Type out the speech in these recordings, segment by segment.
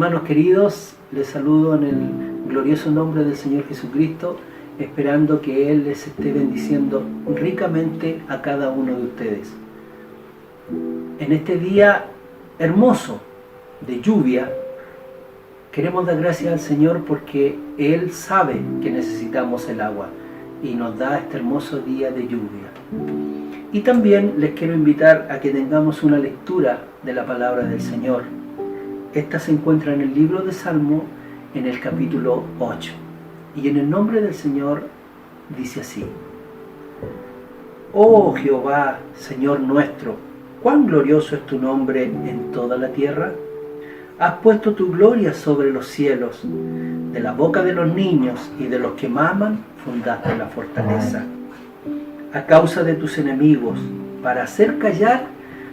Hermanos queridos, les saludo en el glorioso nombre del Señor Jesucristo, esperando que Él les esté bendiciendo ricamente a cada uno de ustedes. En este día hermoso de lluvia, queremos dar gracias al Señor porque Él sabe que necesitamos el agua y nos da este hermoso día de lluvia. Y también les quiero invitar a que tengamos una lectura de la palabra del Señor. Esta se encuentra en el libro de Salmo, en el capítulo 8. Y en el nombre del Señor dice así: Oh Jehová, Señor nuestro, cuán glorioso es tu nombre en toda la tierra. Has puesto tu gloria sobre los cielos. De la boca de los niños y de los que maman fundaste la fortaleza. A causa de tus enemigos, para hacer callar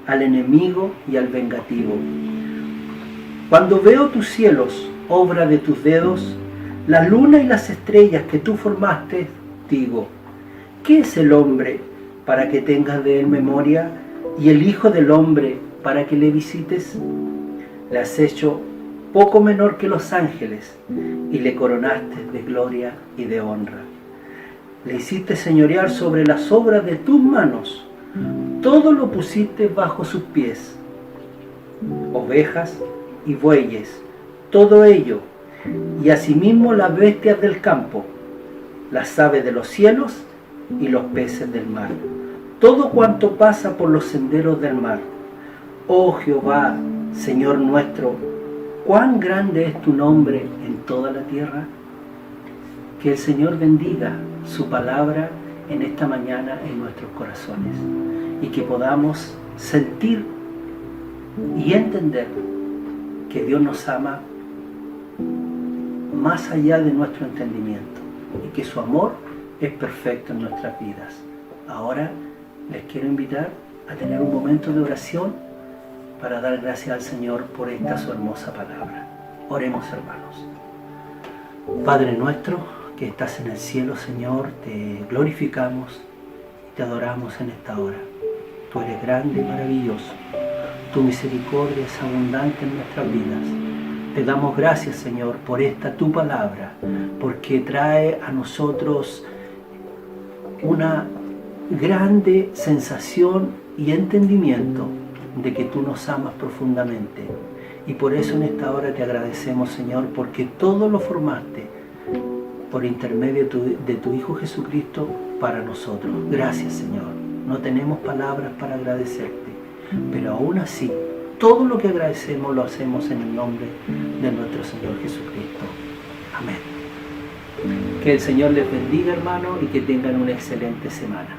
al enemigo y al vengativo. Cuando veo tus cielos, obra de tus dedos, la luna y las estrellas que tú formaste, digo, ¿qué es el hombre para que tengas de él memoria, y el hijo del hombre para que le visites? Le has hecho poco menor que los ángeles, y le coronaste de gloria y de honra. Le hiciste señorear sobre las obras de tus manos, todo lo pusiste bajo sus pies, ovejas y bueyes, todo ello, y asimismo las bestias del campo, las aves de los cielos y los peces del mar, todo cuanto pasa por los senderos del mar. Oh Jehová, Señor nuestro, cuán grande es tu nombre en toda la tierra. Que el Señor bendiga su palabra en esta mañana en nuestros corazones y que podamos sentir y entender que Dios nos ama más allá de nuestro entendimiento y que su amor es perfecto en nuestras vidas. Ahora les quiero invitar a tener un momento de oración para dar gracias al Señor por esta su hermosa palabra. Oremos, hermanos. Padre nuestro que estás en el cielo, Señor, te glorificamos y te adoramos en esta hora. Tú eres grande y maravilloso. Tu misericordia es abundante en nuestras vidas. Te damos gracias, Señor, por esta tu palabra, porque trae a nosotros una grande sensación y entendimiento de que tú nos amas profundamente. Y por eso en esta hora te agradecemos, Señor, porque todo lo formaste por intermedio de tu Hijo Jesucristo para nosotros. Gracias, Señor. No tenemos palabras para agradecerte, pero aún así, todo lo que agradecemos lo hacemos en el nombre de nuestro Señor Jesucristo. Amén. Que el Señor les bendiga, hermano, y que tengan una excelente semana.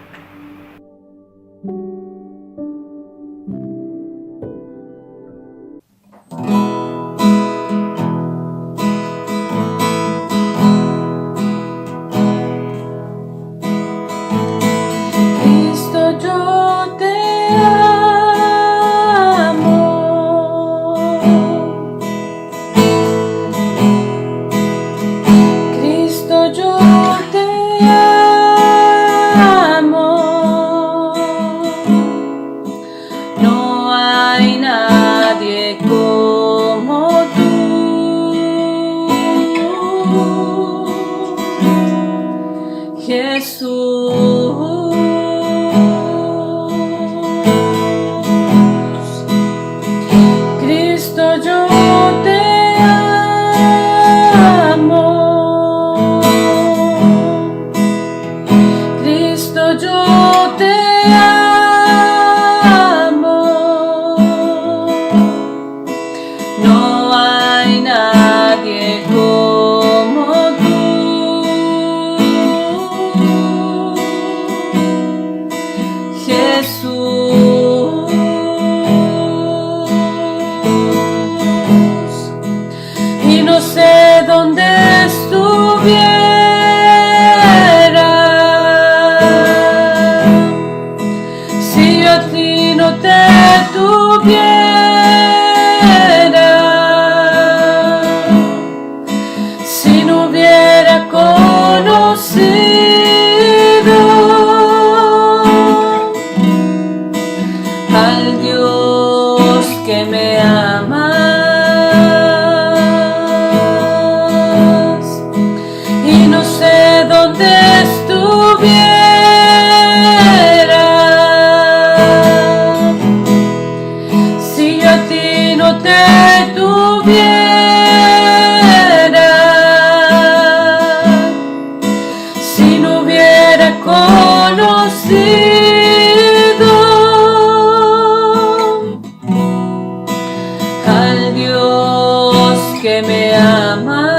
te estuviera, si yo a ti no te tuviera, si no hubiera conocido al Dios que me ama.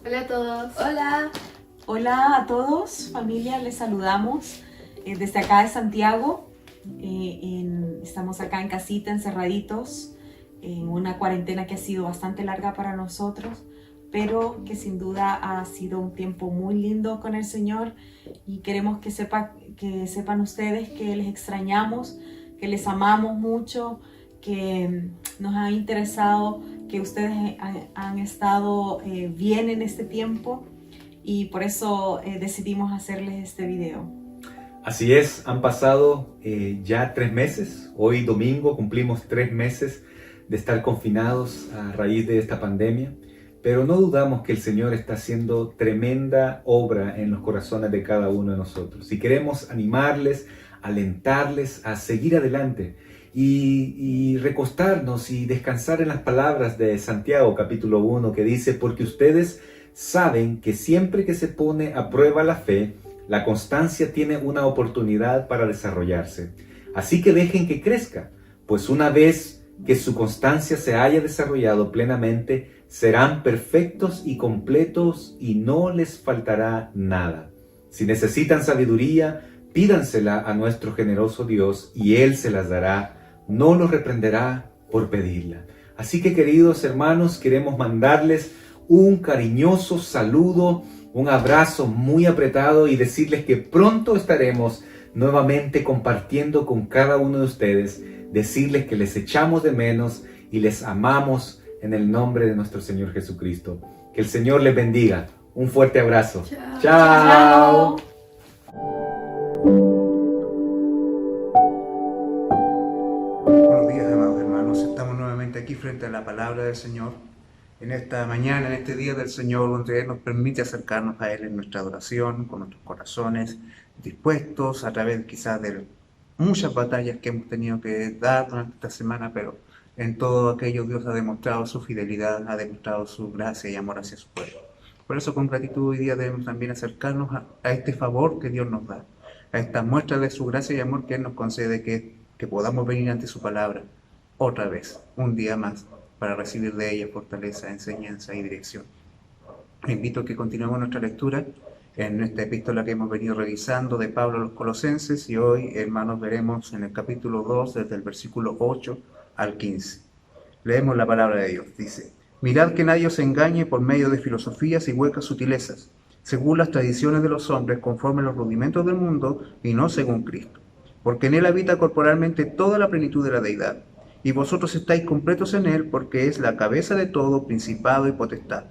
Hola a todos. Hola. Hola a todos, familia, les saludamos desde acá de Santiago. Estamos acá en casita, encerraditos, en una cuarentena que ha sido bastante larga para nosotros, pero que sin duda ha sido un tiempo muy lindo con el Señor, y queremos que sepan ustedes que les extrañamos, que les amamos mucho, que nos ha interesado que ustedes han estado bien en este tiempo, y por eso decidimos hacerles este video. Así es, han pasado ya 3 meses. Hoy domingo cumplimos 3 meses de estar confinados a raíz de esta pandemia, pero no dudamos que el Señor está haciendo tremenda obra en los corazones de cada uno de nosotros, y queremos animarles, alentarles a seguir adelante y recostarnos y descansar en las palabras de Santiago capítulo 1, que dice: porque ustedes saben que siempre que se pone a prueba la fe, la constancia tiene una oportunidad para desarrollarse. Así que dejen que crezca, pues una vez que su constancia se haya desarrollado plenamente, serán perfectos y completos y no les faltará nada. Si necesitan sabiduría, pídansela a nuestro generoso Dios y Él se las dará. No los reprenderá por pedirla. Así que, queridos hermanos, queremos mandarles un cariñoso saludo, un abrazo muy apretado, y decirles que pronto estaremos nuevamente compartiendo con cada uno de ustedes, decirles que les echamos de menos y les amamos en el nombre de nuestro Señor Jesucristo. Que el Señor les bendiga. Un fuerte abrazo. Chao. Chao. Buenos días, amados hermanos. Estamos nuevamente aquí frente a la palabra del Señor. En esta mañana, en este día del Señor, donde Él nos permite acercarnos a Él en nuestra adoración, con nuestros corazones dispuestos, a través quizás de muchas batallas que hemos tenido que dar durante esta semana, pero en todo aquello Dios ha demostrado su fidelidad, ha demostrado su gracia y amor hacia su pueblo. Por eso, con gratitud, hoy día debemos también acercarnos a este favor que Dios nos da, a esta muestra de su gracia y amor que Él nos concede, que podamos venir ante su palabra otra vez, un día más, para recibir de ella fortaleza, enseñanza y dirección. Les invito a que continuemos nuestra lectura en esta epístola que hemos venido revisando de Pablo a los Colosenses, y hoy, hermanos, veremos en el capítulo 2, desde el versículo 8 al 15. Leemos la palabra de Dios. Dice: mirad que nadie os engañe por medio de filosofías y huecas sutilezas, según las tradiciones de los hombres, conforme a los rudimentos del mundo, y no según Cristo. Porque en Él habita corporalmente toda la plenitud de la deidad, y vosotros estáis completos en Él, porque es la cabeza de todo principado y potestad.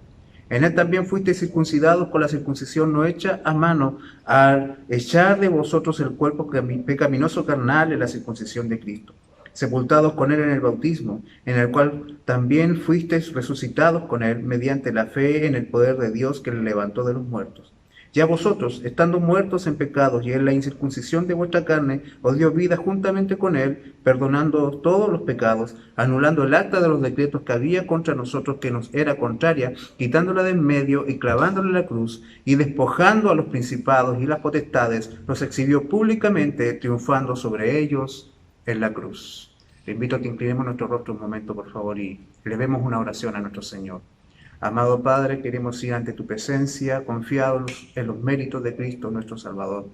En Él también fuisteis circuncidados con la circuncisión no hecha a mano, al echar de vosotros el cuerpo pecaminoso carnal en la circuncisión de Cristo, sepultados con Él en el bautismo, en el cual también fuisteis resucitados con Él mediante la fe en el poder de Dios que le levantó de los muertos. Ya vosotros, estando muertos en pecados y en la incircuncisión de vuestra carne, os dio vida juntamente con Él, perdonando todos los pecados, anulando el acta de los decretos que había contra nosotros, que nos era contraria, quitándola de en medio y clavándola en la cruz, y despojando a los principados y las potestades, los exhibió públicamente, triunfando sobre ellos en la cruz. Le invito a que inclinemos nuestro rostro un momento, por favor, y elevemos una oración a nuestro Señor. Amado Padre, queremos ir ante tu presencia confiados en los méritos de Cristo nuestro Salvador.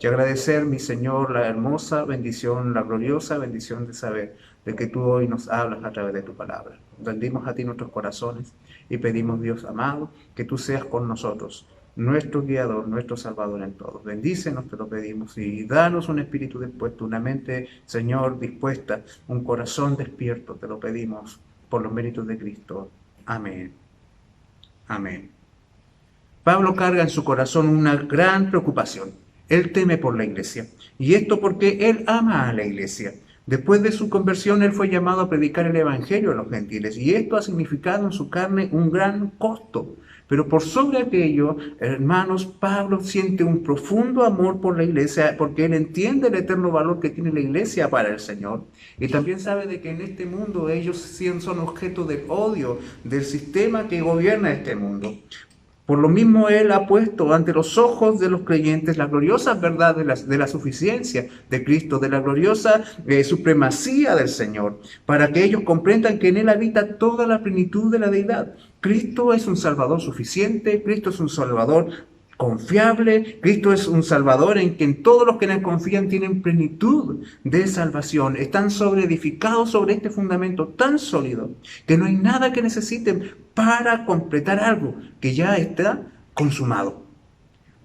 Y agradecer, mi Señor, la hermosa bendición, la gloriosa bendición de saber de que tú hoy nos hablas a través de tu palabra. Rendimos a ti nuestros corazones y pedimos, Dios amado, que tú seas con nosotros, nuestro guiador, nuestro Salvador en todo. Bendícenos, te lo pedimos, y danos un espíritu dispuesto, una mente, Señor, dispuesta, un corazón despierto, te lo pedimos por los méritos de Cristo. Amén. Amén. Pablo carga en su corazón una gran preocupación. Él teme por la iglesia, y esto porque él ama a la iglesia. Después de su conversión, él fue llamado a predicar el evangelio a los gentiles, y esto ha significado en su carne un gran costo. Pero por sobre aquello, hermanos, Pablo siente un profundo amor por la iglesia, porque él entiende el eterno valor que tiene la iglesia para el Señor. Y también sabe de que en este mundo ellos son objeto del odio del sistema que gobierna este mundo. Por lo mismo, él ha puesto ante los ojos de los creyentes la gloriosa verdad de la suficiencia de Cristo, de la gloriosa supremacía del Señor, para que ellos comprendan que en él habita toda la plenitud de la deidad. Cristo es un Salvador suficiente, Cristo es un Salvador confiable, Cristo es un Salvador en quien todos los que en él confían tienen plenitud de salvación, están edificados sobre este fundamento tan sólido que no hay nada que necesiten para completar algo que ya está consumado.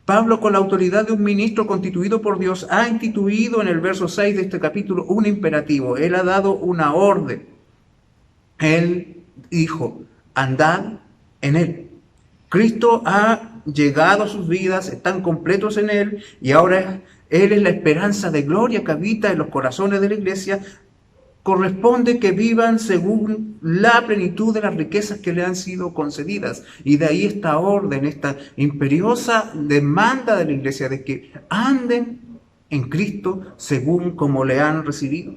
Pablo, con la autoridad de un ministro constituido por Dios, ha instituido en el verso 6 de este capítulo un imperativo. Él ha dado una orden. Él dijo, andad en él. Cristo ha llegado a sus vidas, están completos en él, y ahora él es la esperanza de gloria que habita en los corazones de la iglesia. Corresponde que vivan según la plenitud de las riquezas que le han sido concedidas. Y de ahí esta orden, esta imperiosa demanda de la iglesia de que anden en Cristo según como le han recibido.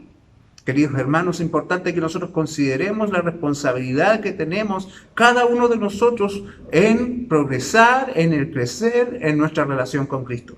Queridos hermanos, es importante que nosotros consideremos la responsabilidad que tenemos cada uno de nosotros en progresar, en el crecer en nuestra relación con Cristo.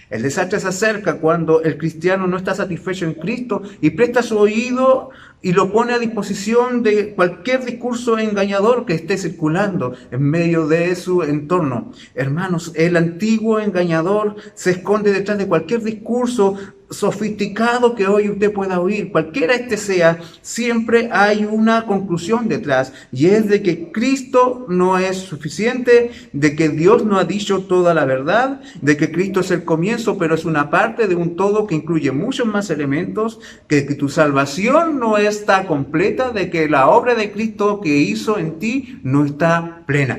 El desastre se acerca cuando el cristiano no está satisfecho en Cristo y presta su oído y lo pone a disposición de cualquier discurso engañador que esté circulando en medio de su entorno. Hermanos, el antiguo engañador se esconde detrás de cualquier discurso sofisticado que hoy usted pueda oír, cualquiera este sea, siempre hay una conclusión detrás, y es de que Cristo no es suficiente, de que Dios no ha dicho toda la verdad, de que Cristo es el comienzo, pero es una parte de un todo que incluye muchos más elementos, que tu salvación no está completa, de que la obra de Cristo que hizo en ti no está plena.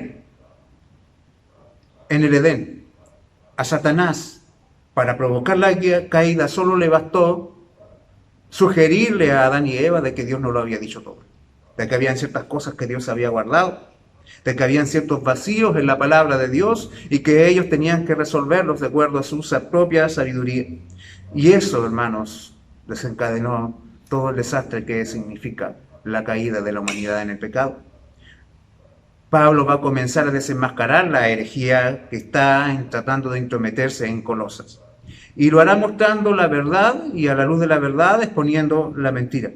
En el Edén, a Satanás, para provocar la caída, solo le bastó sugerirle a Adán y Eva de que Dios no lo había dicho todo, de que habían ciertas cosas que Dios había guardado, de que habían ciertos vacíos en la palabra de Dios y que ellos tenían que resolverlos de acuerdo a su propia sabiduría. Y eso, hermanos, desencadenó todo el desastre que significa la caída de la humanidad en el pecado. Pablo va a comenzar a desenmascarar la herejía que está tratando de intrometerse en Colosas. Y lo hará mostrando la verdad y a la luz de la verdad exponiendo la mentira.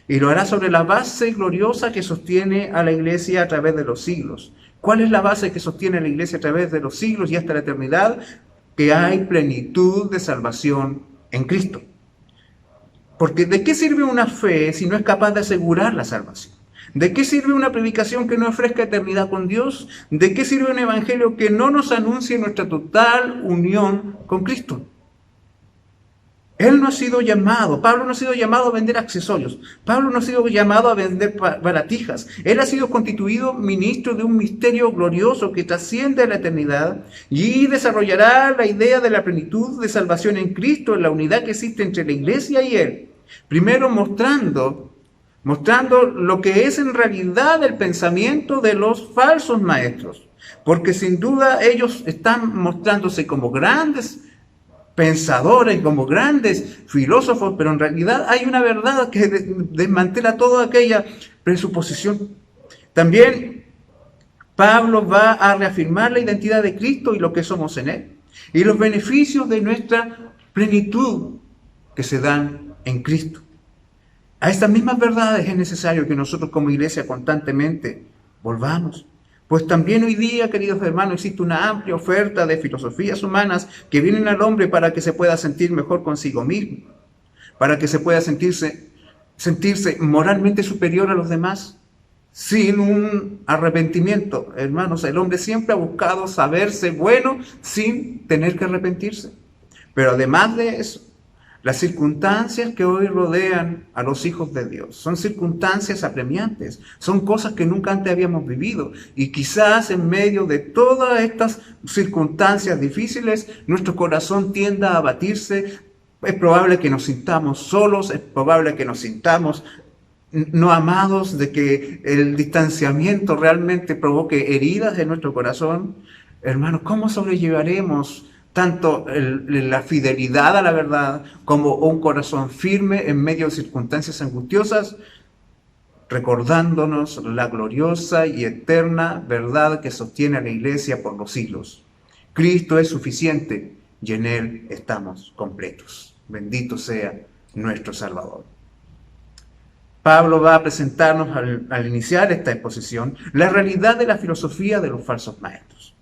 Y lo hará sobre la base gloriosa que sostiene a la iglesia a través de los siglos. ¿Cuál es la base que sostiene a la iglesia a través de los siglos y hasta la eternidad? Que hay plenitud de salvación en Cristo. Porque ¿de qué sirve una fe si no es capaz de asegurar la salvación? ¿De qué sirve una predicación que no ofrezca eternidad con Dios? ¿De qué sirve un evangelio que no nos anuncie nuestra total unión con Cristo? Él no ha sido llamado, Pablo no ha sido llamado a vender accesorios, Pablo no ha sido llamado a vender baratijas. Él ha sido constituido ministro de un misterio glorioso que trasciende a la eternidad y desarrollará la idea de la plenitud de salvación en Cristo, en la unidad que existe entre la iglesia y él. Primero mostrando lo que es en realidad el pensamiento de los falsos maestros, porque sin duda ellos están mostrándose como grandes pensadores, como grandes filósofos, pero en realidad hay una verdad que desmantela toda aquella presuposición. También Pablo va a reafirmar la identidad de Cristo y lo que somos en él, y los beneficios de nuestra plenitud que se dan en Cristo. A estas mismas verdades es necesario que nosotros como iglesia constantemente volvamos, Pues también hoy día, queridos hermanos, existe una amplia oferta de filosofías humanas que vienen al hombre para que se pueda sentir mejor consigo mismo, para que se pueda sentirse moralmente superior a los demás, sin un arrepentimiento. Hermanos, el hombre siempre ha buscado saberse bueno sin tener que arrepentirse. Pero además de eso, las circunstancias que hoy rodean a los hijos de Dios son circunstancias apremiantes, son cosas que nunca antes habíamos vivido, y quizás en medio de todas estas circunstancias difíciles nuestro corazón tienda a abatirse. Es probable que nos sintamos solos, es probable que nos sintamos no amados, de que el distanciamiento realmente provoque heridas en nuestro corazón. Hermanos, ¿cómo sobrellevaremos tanto la fidelidad a la verdad como un corazón firme en medio de circunstancias angustiosas, recordándonos la gloriosa y eterna verdad que sostiene a la iglesia por los siglos? Cristo es suficiente y en Él estamos completos. Bendito sea nuestro Salvador. Pablo va a presentarnos al iniciar esta exposición la realidad de la filosofía de los falsos maestros.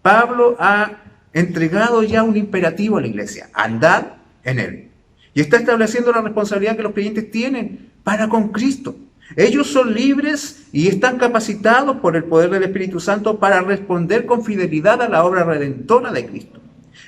Pablo ha entregado ya un imperativo a la iglesia: andad en Él. Y está estableciendo la responsabilidad que los creyentes tienen para con Cristo. Ellos son libres y están capacitados por el poder del Espíritu Santo para responder con fidelidad a la obra redentora de Cristo.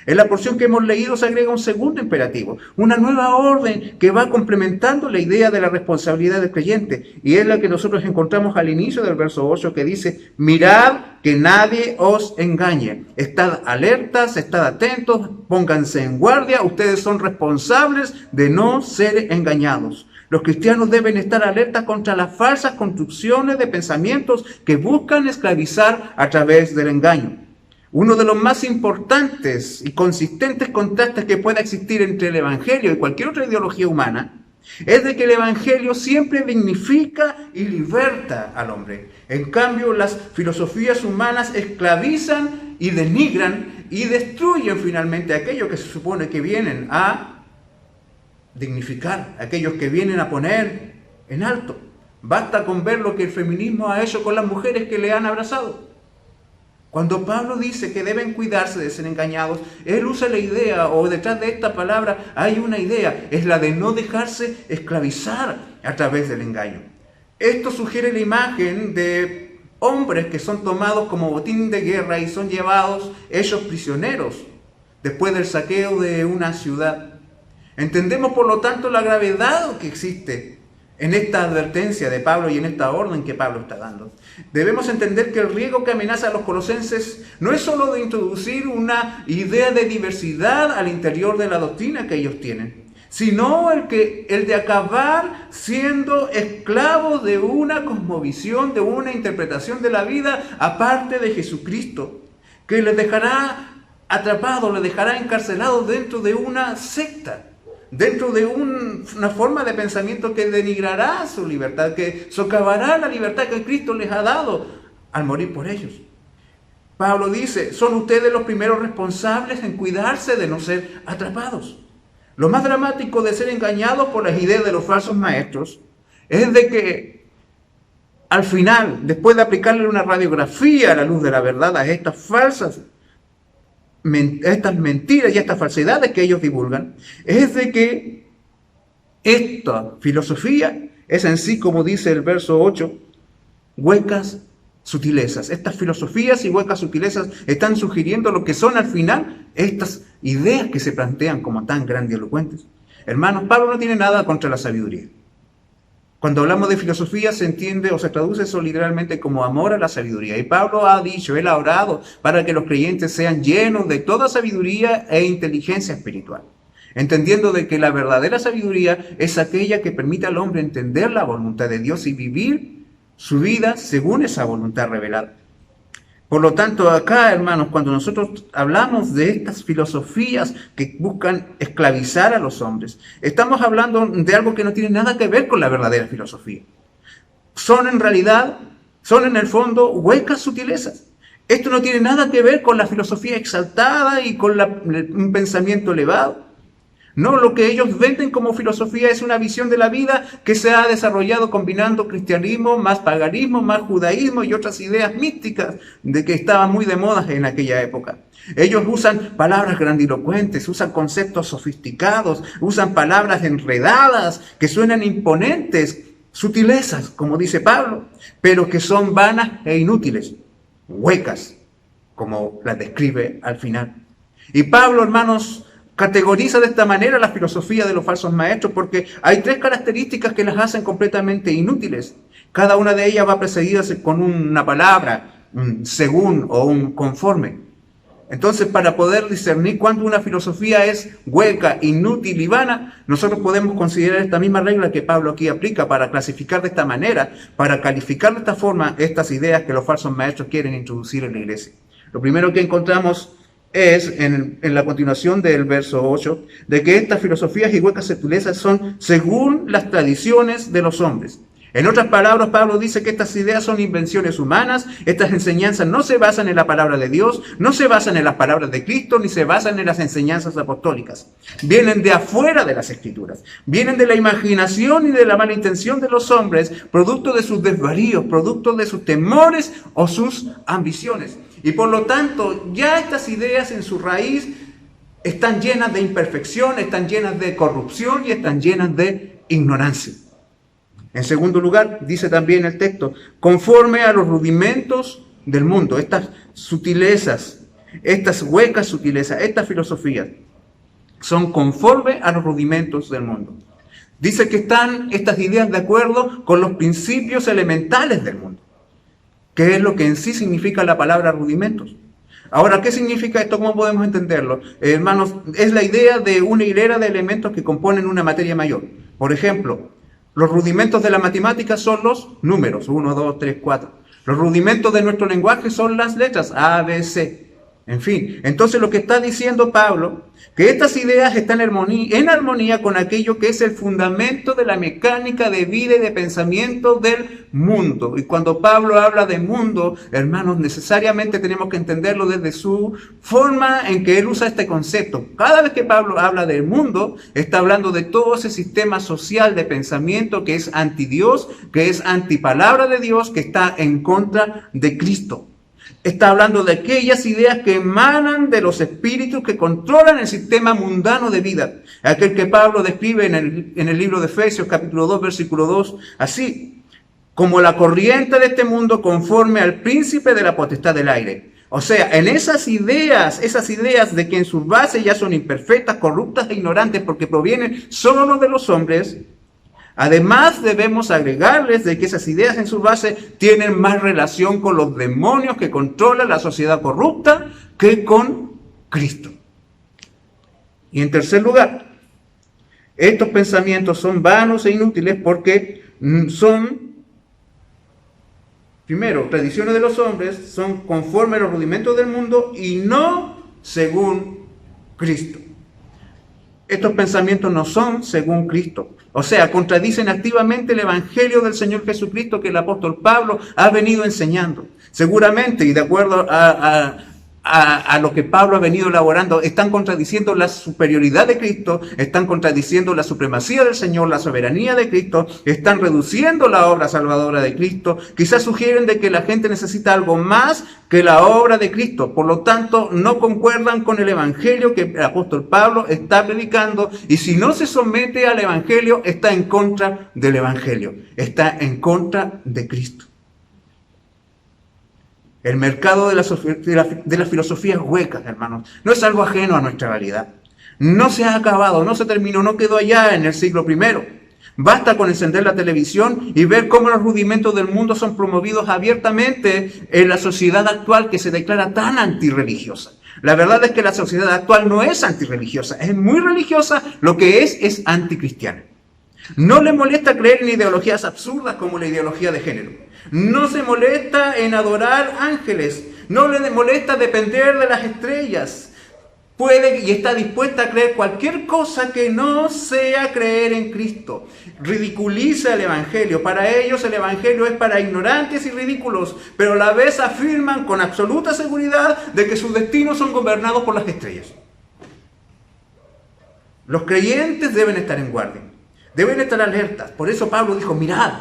En la porción que hemos leído se agrega un segundo imperativo, una nueva orden que va complementando la idea de la responsabilidad del creyente, y es la que nosotros encontramos al inicio del verso 8, que dice: mirad que nadie os engañe, estad alertas, estad atentos, pónganse en guardia, ustedes son responsables de no ser engañados. Los cristianos deben estar alertas contra las falsas construcciones de pensamientos que buscan esclavizar a través del engaño. Uno de los más importantes y consistentes contrastes que pueda existir entre el Evangelio y cualquier otra ideología humana es de que el Evangelio siempre dignifica y liberta al hombre. En cambio, las filosofías humanas esclavizan y denigran y destruyen finalmente aquellos que se supone que vienen a dignificar, aquellos que vienen a poner en alto. Basta con ver lo que el feminismo ha hecho con las mujeres que le han abrazado. Cuando Pablo dice que deben cuidarse de ser engañados, él usa la idea, o detrás de esta palabra hay una idea, es la de no dejarse esclavizar a través del engaño. Esto sugiere la imagen de hombres que son tomados como botín de guerra y son llevados hechos prisioneros después del saqueo de una ciudad. Entendemos por lo tanto la gravedad que existe en esta advertencia de Pablo y en esta orden que Pablo está dando. Debemos entender que el riesgo que amenaza a los colosenses no es solo de introducir una idea de diversidad al interior de la doctrina que ellos tienen, sino el de acabar siendo esclavos de una cosmovisión, de una interpretación de la vida aparte de Jesucristo, que les dejará atrapados, les dejará encarcelados dentro de una secta, dentro de una forma de pensamiento que denigrará su libertad, que socavará la libertad que Cristo les ha dado al morir por ellos. Pablo dice: son ustedes los primeros responsables en cuidarse de no ser atrapados. Lo más dramático de ser engañados por las ideas de los falsos maestros es de que al final, después de aplicarle una radiografía a la luz de la verdad a estas mentiras y estas falsedades que ellos divulgan, es de que esta filosofía es en sí, como dice el verso 8, huecas sutilezas. Estas filosofías y huecas sutilezas están sugiriendo lo que son al final estas ideas que se plantean como tan grandilocuentes. Hermanos, Pablo no tiene nada contra la sabiduría. Cuando hablamos de filosofía se entiende o se traduce eso literalmente como amor a la sabiduría. Y Pablo ha dicho, él ha orado para que los creyentes sean llenos de toda sabiduría e inteligencia espiritual, entendiendo de que la verdadera sabiduría es aquella que permite al hombre entender la voluntad de Dios y vivir su vida según esa voluntad revelada. Por lo tanto, acá, hermanos, cuando nosotros hablamos de estas filosofías que buscan esclavizar a los hombres, estamos hablando de algo que no tiene nada que ver con la verdadera filosofía. Son en el fondo, huecas sutilezas. Esto no tiene nada que ver con la filosofía exaltada y con un pensamiento elevado. No, lo que ellos venden como filosofía es una visión de la vida que se ha desarrollado combinando cristianismo, más paganismo, más judaísmo y otras ideas místicas de que estaban muy de moda en aquella época. Ellos usan palabras grandilocuentes, usan conceptos sofisticados, usan palabras enredadas que suenan imponentes, sutilezas, como dice Pablo, pero que son vanas e inútiles, huecas, como las describe al final. Y Pablo, hermanos, categoriza de esta manera la filosofía de los falsos maestros porque hay 3 características que las hacen completamente inútiles. Cada una de ellas va precedida con una palabra, un según o un conforme. Entonces, para poder discernir cuándo una filosofía es hueca, inútil y vana, nosotros podemos considerar esta misma regla que Pablo aquí aplica para clasificar de esta manera, para calificar de esta forma estas ideas que los falsos maestros quieren introducir en la iglesia. Lo primero que encontramos es, en la continuación del verso 8, de que estas filosofías y huecas sutilezas son según las tradiciones de los hombres. En otras palabras, Pablo dice que estas ideas son invenciones humanas, estas enseñanzas no se basan en la palabra de Dios, no se basan en las palabras de Cristo, ni se basan en las enseñanzas apostólicas. Vienen de afuera de las Escrituras, vienen de la imaginación y de la mala intención de los hombres, producto de sus desvaríos, producto de sus temores o sus ambiciones. Y por lo tanto, ya estas ideas en su raíz están llenas de imperfección, están llenas de corrupción y están llenas de ignorancia. En segundo lugar, dice también el texto, conforme a los rudimentos del mundo, estas sutilezas, estas huecas sutilezas, estas filosofías, son conforme a los rudimentos del mundo. Dice que están estas ideas de acuerdo con los principios elementales del mundo, que es lo que en sí significa la palabra rudimentos. Ahora, ¿qué significa esto? ¿Cómo podemos entenderlo? Hermanos, es la idea de una hilera de elementos que componen una materia mayor. Por ejemplo, los rudimentos de la matemática son los números, 1, 2, 3, 4. Los rudimentos de nuestro lenguaje son las letras A, B, C. En fin, entonces lo que está diciendo Pablo, que estas ideas están en armonía con aquello que es el fundamento de la mecánica de vida y de pensamiento del mundo. Y cuando Pablo habla de mundo, hermanos, necesariamente tenemos que entenderlo desde su forma en que él usa este concepto. Cada vez que Pablo habla del mundo, está hablando de todo ese sistema social de pensamiento que es anti Dios, que es antipalabra de Dios, que está en contra de Cristo. Está hablando de aquellas ideas que emanan de los espíritus que controlan el sistema mundano de vida. Aquel que Pablo describe en el libro de Efesios, capítulo 2, versículo 2, así, como la corriente de este mundo conforme al príncipe de la potestad del aire. O sea, en esas ideas de que en sus bases ya son imperfectas, corruptas e ignorantes porque provienen solo de los hombres, además debemos agregarles de que esas ideas en su base tienen más relación con los demonios que controlan la sociedad corrupta que con Cristo. Y en tercer lugar, estos pensamientos son vanos e inútiles porque son, primero, tradiciones de los hombres, son conforme a los rudimentos del mundo y no según Cristo. Estos pensamientos no son según Cristo. O sea, contradicen activamente el Evangelio del Señor Jesucristo que el apóstol Pablo ha venido enseñando. Seguramente, y de acuerdo a lo que Pablo ha venido elaborando, están contradiciendo la superioridad de Cristo, están contradiciendo la supremacía del Señor, la soberanía de Cristo, están reduciendo la obra salvadora de Cristo, quizás sugieren de que la gente necesita algo más que la obra de Cristo, por lo tanto no concuerdan con el Evangelio que el apóstol Pablo está predicando, y si no se somete al Evangelio, está en contra del Evangelio, está en contra de Cristo. El mercado de las filosofías huecas, hermanos, no es algo ajeno a nuestra realidad. No se ha acabado, no se terminó, no quedó allá en el siglo I. Basta con encender la televisión y ver cómo los rudimentos del mundo son promovidos abiertamente en la sociedad actual que se declara tan antirreligiosa. La verdad es que la sociedad actual no es antirreligiosa, es muy religiosa, lo que es anticristiana. No le molesta creer en ideologías absurdas como la ideología de género. No se molesta en adorar ángeles. No le molesta depender de las estrellas. Puede y está dispuesta a creer cualquier cosa que no sea creer en Cristo. Ridiculiza el Evangelio. Para ellos el Evangelio es para ignorantes y ridículos, pero a la vez afirman con absoluta seguridad de que sus destinos son gobernados por las estrellas. Los creyentes deben estar en guardia, deben estar alertas. Por eso Pablo dijo, mirad,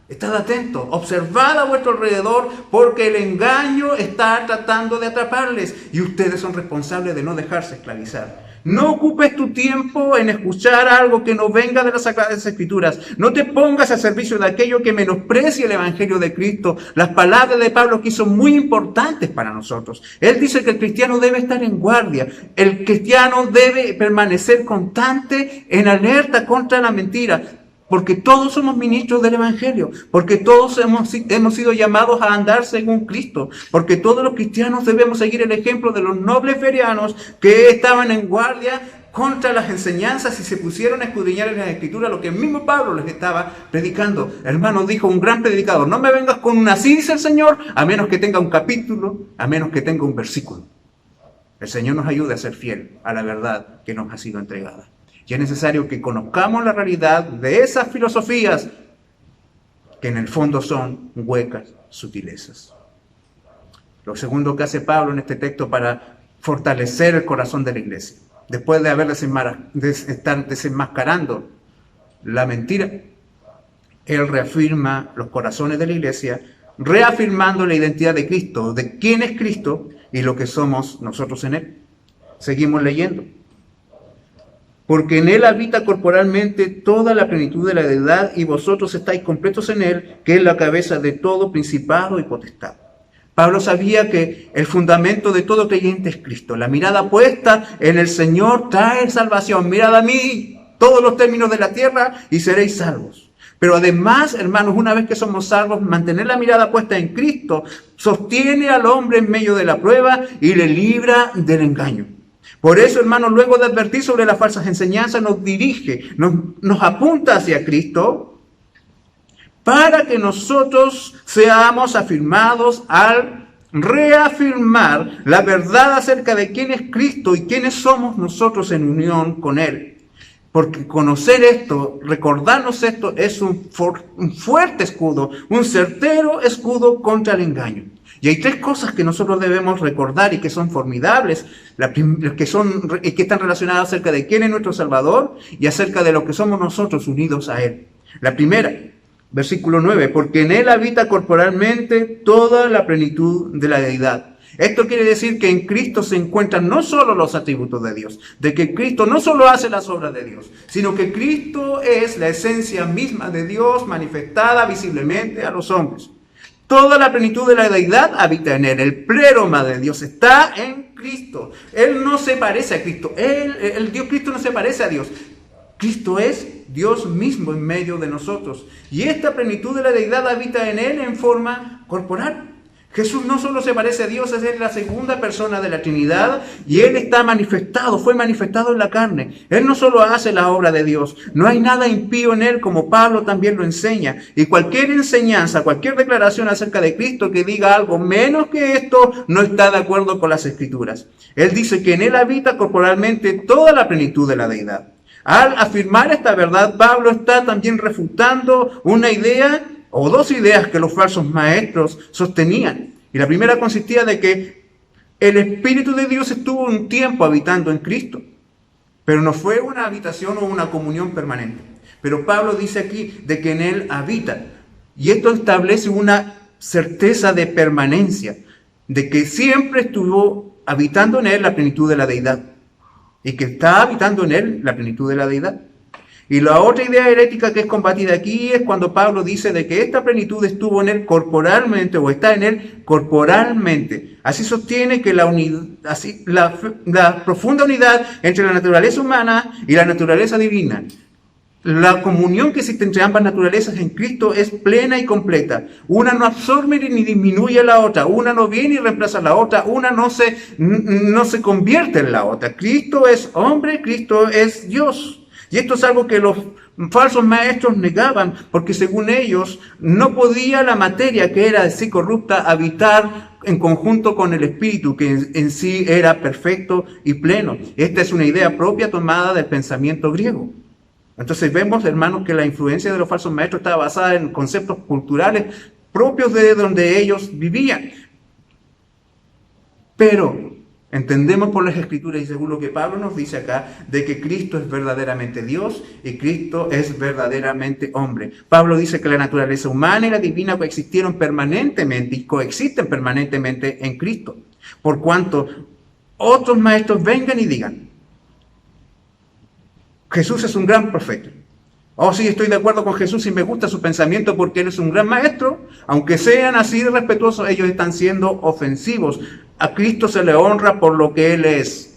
estad atentos, observad a vuestro alrededor, porque el engaño está tratando de atraparles y ustedes son responsables de no dejarse esclavizar. No ocupes tu tiempo en escuchar algo que no venga de las Sagradas Escrituras. No te pongas a servicio de aquello que menosprecie el Evangelio de Cristo. Las palabras de Pablo aquí son muy importantes para nosotros. Él dice que el cristiano debe estar en guardia. El cristiano debe permanecer constante en alerta contra la mentira. Porque todos somos ministros del Evangelio, porque todos hemos sido llamados a andar según Cristo, porque todos los cristianos debemos seguir el ejemplo de los nobles bereanos que estaban en guardia contra las enseñanzas y se pusieron a escudriñar en la Escritura lo que el mismo Pablo les estaba predicando. Hermanos, dijo un gran predicador, no me vengas con una así, dice el Señor, a menos que tenga un capítulo, a menos que tenga un versículo. El Señor nos ayude a ser fiel a la verdad que nos ha sido entregada. Y es necesario que conozcamos la realidad de esas filosofías que en el fondo son huecas sutilezas. Lo segundo que hace Pablo en este texto para fortalecer el corazón de la iglesia, después de haber estar desenmascarando la mentira, él reafirma los corazones de la iglesia, reafirmando la identidad de Cristo, de quién es Cristo y lo que somos nosotros en él. Seguimos leyendo. Porque en él habita corporalmente toda la plenitud de la deidad y vosotros estáis completos en él, que es la cabeza de todo principado y potestad. Pablo sabía que el fundamento de todo creyente es Cristo. La mirada puesta en el Señor trae salvación. Mirad a mí todos los términos de la tierra y seréis salvos. Pero además, hermanos, una vez que somos salvos, mantener la mirada puesta en Cristo sostiene al hombre en medio de la prueba y le libra del engaño. Por eso, hermanos, luego de advertir sobre las falsas enseñanzas, nos dirige, nos apunta hacia Cristo para que nosotros seamos afirmados al reafirmar la verdad acerca de quién es Cristo y quiénes somos nosotros en unión con Él. Porque conocer esto, recordarnos esto, es un fuerte escudo, un certero escudo contra el engaño. Y hay tres cosas que nosotros debemos recordar y que son formidables, que están relacionadas acerca de quién es nuestro Salvador y acerca de lo que somos nosotros unidos a Él. La primera, versículo 9, porque en Él habita corporalmente toda la plenitud de la deidad. Esto quiere decir que en Cristo se encuentran no solo los atributos de Dios, de que Cristo no solo hace las obras de Dios, sino que Cristo es la esencia misma de Dios manifestada visiblemente a los hombres. Toda la plenitud de la deidad habita en Él. El pleroma de Dios está en Cristo. Él no se parece a Cristo. El Dios Cristo no se parece a Dios. Cristo es Dios mismo en medio de nosotros. Y esta plenitud de la deidad habita en Él en forma corporal. Jesús no solo se parece a Dios, es la segunda persona de la Trinidad y Él está manifestado, fue manifestado en la carne. Él no solo hace la obra de Dios, no hay nada impío en Él, como Pablo también lo enseña. Y cualquier enseñanza, cualquier declaración acerca de Cristo que diga algo menos que esto, no está de acuerdo con las Escrituras. Él dice que en Él habita corporalmente toda la plenitud de la deidad. Al afirmar esta verdad, Pablo está también refutando una idea o dos ideas que los falsos maestros sostenían. Y la primera consistía de que el Espíritu de Dios estuvo un tiempo habitando en Cristo, pero no fue una habitación o una comunión permanente. Pero Pablo dice aquí de que en Él habita. Y esto establece una certeza de permanencia, de que siempre estuvo habitando en Él la plenitud de la deidad. Y que está habitando en Él la plenitud de la deidad. Y la otra idea herética que es combatida aquí es cuando Pablo dice de que esta plenitud estuvo en Él corporalmente o está en Él corporalmente. Así sostiene que la profunda unidad entre la naturaleza humana y la naturaleza divina. La comunión que existe entre ambas naturalezas en Cristo es plena y completa. Una no absorbe ni disminuye a la otra. Una no viene y reemplaza a la otra. Una no se convierte en la otra. Cristo es hombre, Cristo es Dios. Y esto es algo que los falsos maestros negaban, porque según ellos no podía la materia que era así corrupta habitar en conjunto con el Espíritu, que en sí era perfecto y pleno. Esta es una idea propia tomada del pensamiento griego. Entonces vemos, hermanos, que la influencia de los falsos maestros estaba basada en conceptos culturales propios de donde ellos vivían. Pero Entendemos por las Escrituras y según lo que Pablo nos dice acá, de que Cristo es verdaderamente Dios y Cristo es verdaderamente hombre. Pablo dice que la naturaleza humana y la divina coexistieron permanentemente y coexisten permanentemente en Cristo. Por cuanto otros maestros vengan y digan, Jesús es un gran profeta. Oh, sí, estoy de acuerdo con Jesús y me gusta su pensamiento porque Él es un gran maestro. Aunque sean así de respetuosos, ellos están siendo ofensivos. A Cristo se le honra por lo que Él es,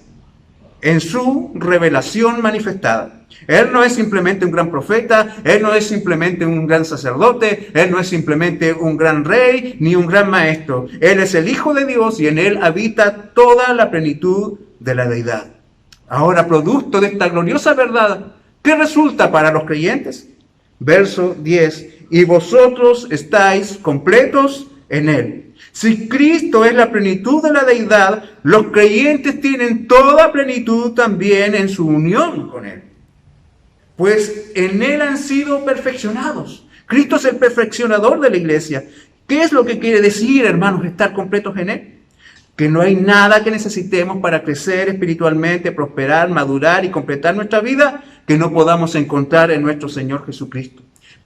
en su revelación manifestada. Él no es simplemente un gran profeta, Él no es simplemente un gran sacerdote, Él no es simplemente un gran rey, ni un gran maestro. Él es el Hijo de Dios y en Él habita toda la plenitud de la deidad. Ahora, producto de esta gloriosa verdad, ¿qué resulta para los creyentes? Verso 10. Y vosotros estáis completos en Él. Si Cristo es la plenitud de la deidad, los creyentes tienen toda plenitud también en su unión con Él. Pues en Él han sido perfeccionados. Cristo es el perfeccionador de la iglesia. ¿Qué es lo que quiere decir, hermanos, estar completos en Él? Que no hay nada que necesitemos para crecer espiritualmente, prosperar, madurar y completar nuestra vida que no podamos encontrar en nuestro Señor Jesucristo.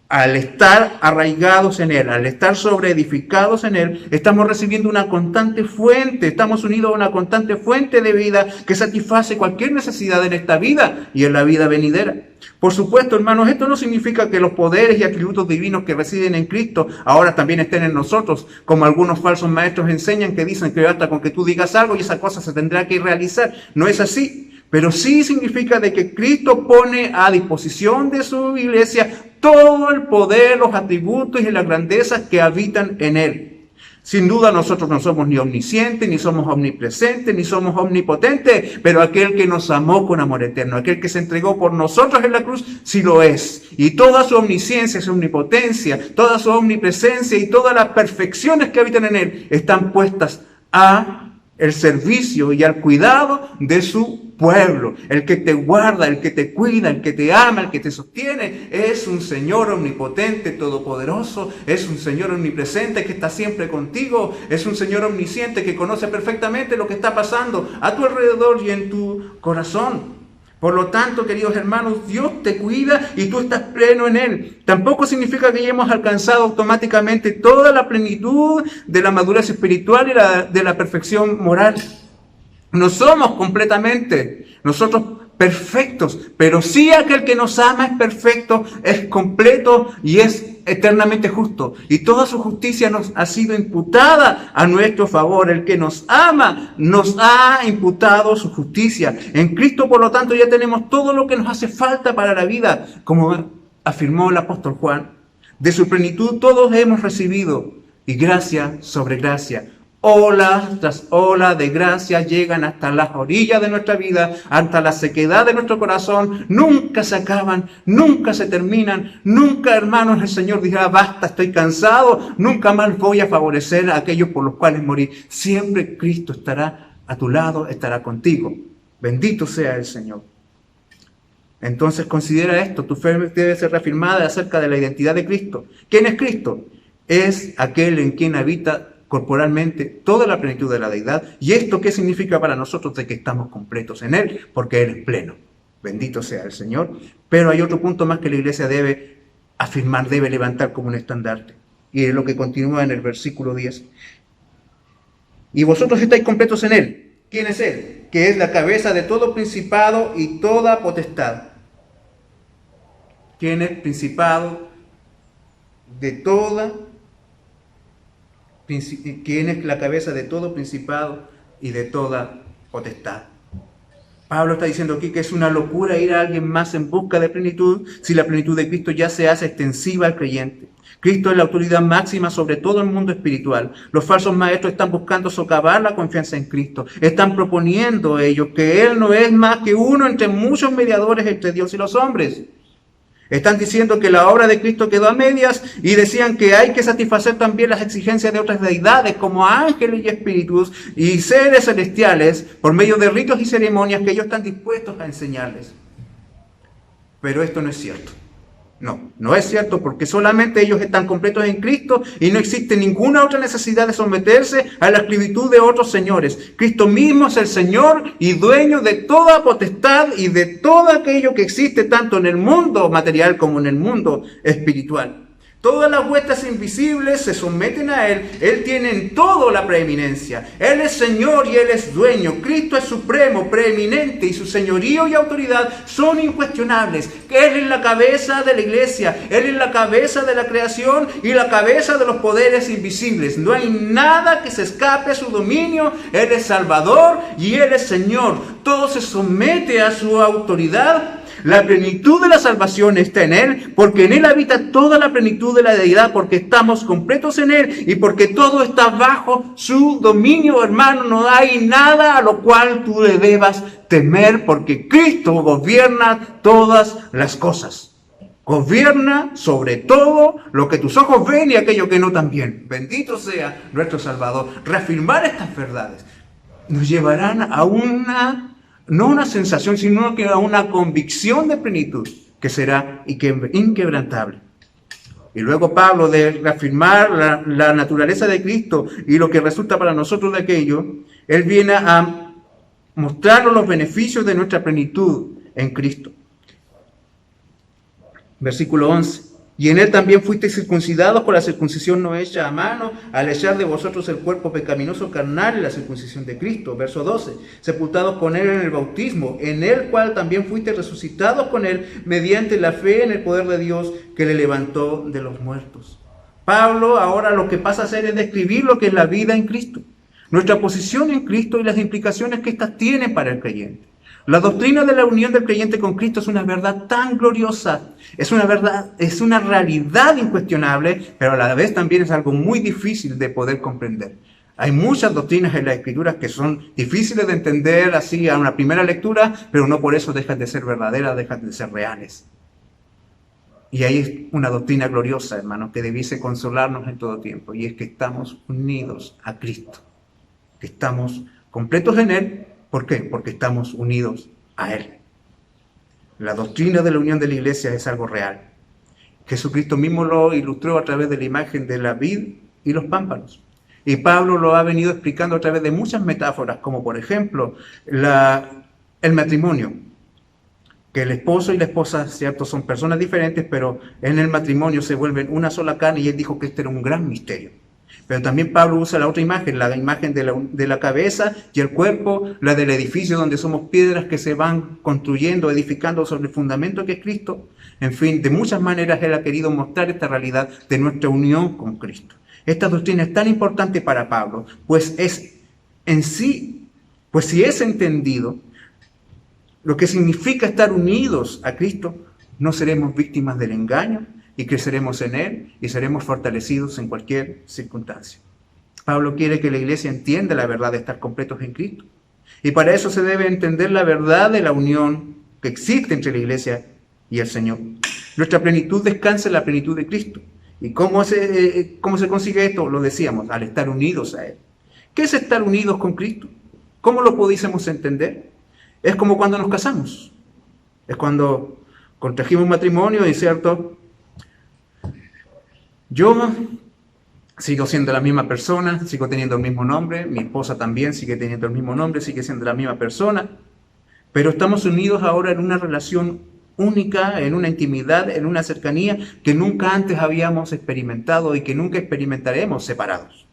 Al estar arraigados en Él, al estar sobreedificados en Él, estamos recibiendo una constante fuente, estamos unidos a una constante fuente de vida que satisface cualquier necesidad en esta vida y en la vida venidera. Por supuesto, hermanos, esto no significa que los poderes y atributos divinos que residen en Cristo ahora también estén en nosotros, como algunos falsos maestros enseñan que dicen que basta con que tú digas algo y esa cosa se tendrá que realizar. No es así. Pero sí significa de que Cristo pone a disposición de su iglesia todo el poder, los atributos y las grandezas que habitan en Él. Sin duda nosotros no somos ni omniscientes, ni somos omnipresentes, ni somos omnipotentes, pero aquel que nos amó con amor eterno, aquel que se entregó por nosotros en la cruz, sí lo es. Y toda su omnisciencia, su omnipotencia, toda su omnipresencia y todas las perfecciones que habitan en Él están puestas a el servicio y al cuidado de su pueblo. El que te guarda, el que te cuida, el que te ama, el que te sostiene, es un Señor omnipotente, todopoderoso, es un Señor omnipresente que está siempre contigo, es un Señor omnisciente que conoce perfectamente lo que está pasando a tu alrededor y en tu corazón. Por lo tanto, queridos hermanos, Dios te cuida y tú estás pleno en Él. Tampoco significa que hayamos alcanzado automáticamente toda la plenitud de la madurez espiritual y de la perfección moral. No somos completamente nosotros perfectos, pero sí aquel que nos ama es perfecto, es completo y es eternamente justo. Y toda su justicia nos ha sido imputada a nuestro favor. El que nos ama nos ha imputado su justicia. En Cristo, por lo tanto, ya tenemos todo lo que nos hace falta para la vida. Como afirmó el apóstol Juan, de su plenitud todos hemos recibido y gracia sobre gracia. Ola tras ola de gracia llegan hasta las orillas de nuestra vida, hasta la sequedad de nuestro corazón. Nunca se acaban, nunca se terminan. Nunca, hermanos, el Señor dirá, basta, estoy cansado. Nunca más voy a favorecer a aquellos por los cuales morir. Siempre Cristo estará a tu lado, estará contigo. Bendito sea el Señor. Entonces considera esto, tu fe debe ser reafirmada acerca de la identidad de Cristo. ¿Quién es Cristo? Es aquel en quien habita corporalmente toda la plenitud de la deidad. ¿Y esto qué significa para nosotros? De que estamos completos en Él, porque Él es pleno. Bendito sea el Señor. Pero hay otro punto más que la iglesia debe afirmar, debe levantar como un estandarte. Y es lo que continúa en el versículo 10. Y vosotros estáis completos en Él. ¿Quién es Él? Que es la cabeza de todo principado y toda potestad. ¿Quién es principado de toda? ¿Quién es la cabeza de todo principado y de toda potestad? Pablo está diciendo aquí que es una locura ir a alguien más en busca de plenitud si la plenitud de Cristo ya se hace extensiva al creyente. Cristo es la autoridad máxima sobre todo el mundo espiritual. Los falsos maestros están buscando socavar la confianza en Cristo. Están proponiendo ellos que Él no es más que uno entre muchos mediadores entre Dios y los hombres. Están diciendo que la obra de Cristo quedó a medias y decían que hay que satisfacer también las exigencias de otras deidades como ángeles y espíritus y seres celestiales por medio de ritos y ceremonias que ellos están dispuestos a enseñarles. Pero esto no es cierto. No, no es cierto, porque solamente ellos están completos en Cristo y no existe ninguna otra necesidad de someterse a la esclavitud de otros señores. Cristo mismo es el Señor y dueño de toda potestad y de todo aquello que existe tanto en el mundo material como en el mundo espiritual. Todas las huestes invisibles se someten a Él. Él tiene en todo la preeminencia. Él es Señor y Él es dueño. Cristo es supremo, preeminente, y su señorío y autoridad son incuestionables. Él es la cabeza de la iglesia. Él es la cabeza de la creación y la cabeza de los poderes invisibles. No hay nada que se escape a su dominio. Él es Salvador y Él es Señor. Todo se somete a su autoridad. La plenitud de la salvación está en Él, porque en Él habita toda la plenitud de la deidad, porque estamos completos en Él y porque todo está bajo su dominio, hermano. No hay nada a lo cual tú le debas temer, porque Cristo gobierna todas las cosas. Gobierna sobre todo lo que tus ojos ven y aquello que no también. Bendito sea nuestro Salvador. Reafirmar estas verdades nos llevarán a no una sensación, sino que a una convicción de plenitud que será inquebrantable. Y luego Pablo, de reafirmar la naturaleza de Cristo y lo que resulta para nosotros de aquello, él viene a mostrarnos los beneficios de nuestra plenitud en Cristo. Versículo 11. Y en Él también fuisteis circuncidados con la circuncisión no hecha a mano, al echar de vosotros el cuerpo pecaminoso carnal y la circuncisión de Cristo. Verso 12. Sepultados con Él en el bautismo, en el cual también fuisteis resucitados con Él, mediante la fe en el poder de Dios que le levantó de los muertos. Pablo ahora lo que pasa a hacer es describir lo que es la vida en Cristo, nuestra posición en Cristo y las implicaciones que éstas tienen para el creyente. La doctrina de la unión del creyente con Cristo es una verdad tan gloriosa, es una realidad incuestionable, pero a la vez también es algo muy difícil de poder comprender. Hay muchas doctrinas en las Escrituras que son difíciles de entender así a una primera lectura, pero no por eso dejan de ser verdaderas, dejan de ser reales. Y ahí es una doctrina gloriosa, hermanos, que debiese consolarnos en todo tiempo, y es que estamos unidos a Cristo, que estamos completos en Él. ¿Por qué? Porque estamos unidos a Él. La doctrina de la unión de la iglesia es algo real. Jesucristo mismo lo ilustró a través de la imagen de la vid y los pámpanos. Y Pablo lo ha venido explicando a través de muchas metáforas, como por ejemplo el matrimonio. Que el esposo y la esposa, cierto, son personas diferentes, pero en el matrimonio se vuelven una sola carne, y él dijo que este era un gran misterio. Pero también Pablo usa la otra imagen, la imagen de la cabeza y el cuerpo, la del edificio donde somos piedras que se van construyendo, edificando sobre el fundamento que es Cristo. En fin, de muchas maneras Él ha querido mostrar esta realidad de nuestra unión con Cristo. Esta doctrina es tan importante para Pablo, pues si es entendido lo que significa estar unidos a Cristo, no seremos víctimas del engaño, y creceremos en Él y seremos fortalecidos en cualquier circunstancia. Pablo quiere que la iglesia entienda la verdad de estar completos en Cristo. Y para eso se debe entender la verdad de la unión que existe entre la iglesia y el Señor. Nuestra plenitud descansa en la plenitud de Cristo. ¿Y cómo se consigue esto? Lo decíamos, al estar unidos a Él. ¿Qué es estar unidos con Cristo? ¿Cómo lo pudiésemos entender? Es como cuando nos casamos. Es cuando contrajimos matrimonio y cierto, yo sigo siendo la misma persona, sigo teniendo el mismo nombre, mi esposa también sigue teniendo el mismo nombre, sigue siendo la misma persona, pero estamos unidos ahora en una relación única, en una intimidad, en una cercanía que nunca antes habíamos experimentado y que nunca experimentaremos separados.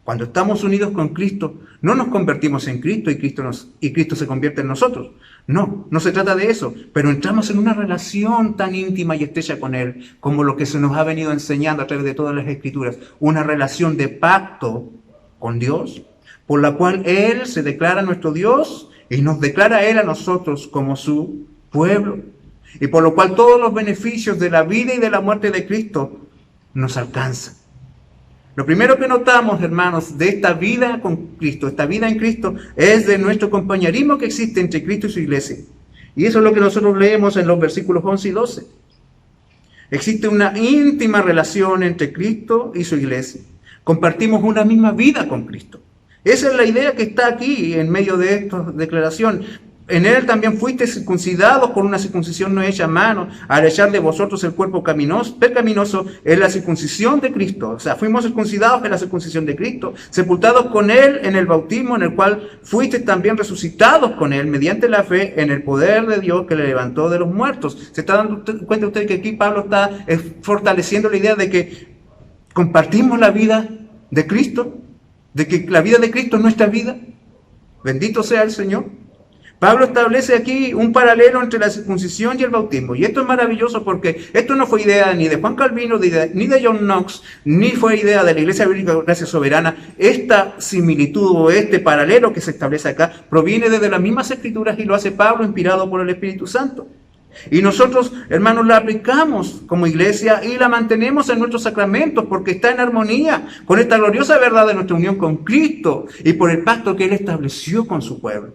Cuando estamos unidos con Cristo, no nos convertimos en Cristo y Cristo se convierte en nosotros. No se trata de eso, pero entramos en una relación tan íntima y estrecha con Él, como lo que se nos ha venido enseñando a través de todas las Escrituras, una relación de pacto con Dios, por la cual Él se declara nuestro Dios y nos declara a Él a nosotros como su pueblo, y por lo cual todos los beneficios de la vida y de la muerte de Cristo nos alcanzan. Lo primero que notamos, hermanos, de esta vida con Cristo, esta vida en Cristo, es de nuestro compañerismo que existe entre Cristo y su iglesia. Y eso es lo que nosotros leemos en los versículos 11 y 12. Existe una íntima relación entre Cristo y su iglesia. Compartimos una misma vida con Cristo. Esa es la idea que está aquí en medio de esta declaración. en él también fuisteis circuncidados con una circuncisión no hecha a mano, al echar de vosotros el cuerpo pecaminoso en la circuncisión de Cristo. O sea, fuimos circuncidados en la circuncisión de Cristo, sepultados con él en el bautismo, en el cual fuisteis también resucitados con él mediante la fe en el poder de Dios que le levantó de los muertos. ¿Se está dando cuenta usted que aquí Pablo está fortaleciendo la idea de que compartimos la vida de Cristo? ¿De que la vida de Cristo es nuestra vida? Bendito sea el Señor. Pablo establece aquí un paralelo entre la circuncisión y el bautismo. Y esto es maravilloso porque esto no fue idea ni de Juan Calvino, ni de John Knox, ni fue idea de la Iglesia Bíblica Gracia Soberana. Esta similitud o este paralelo que se establece acá proviene desde las mismas Escrituras y lo hace Pablo inspirado por el Espíritu Santo. Y nosotros, hermanos, la aplicamos como iglesia y la mantenemos en nuestros sacramentos porque está en armonía con esta gloriosa verdad de nuestra unión con Cristo y por el pacto que Él estableció con su pueblo.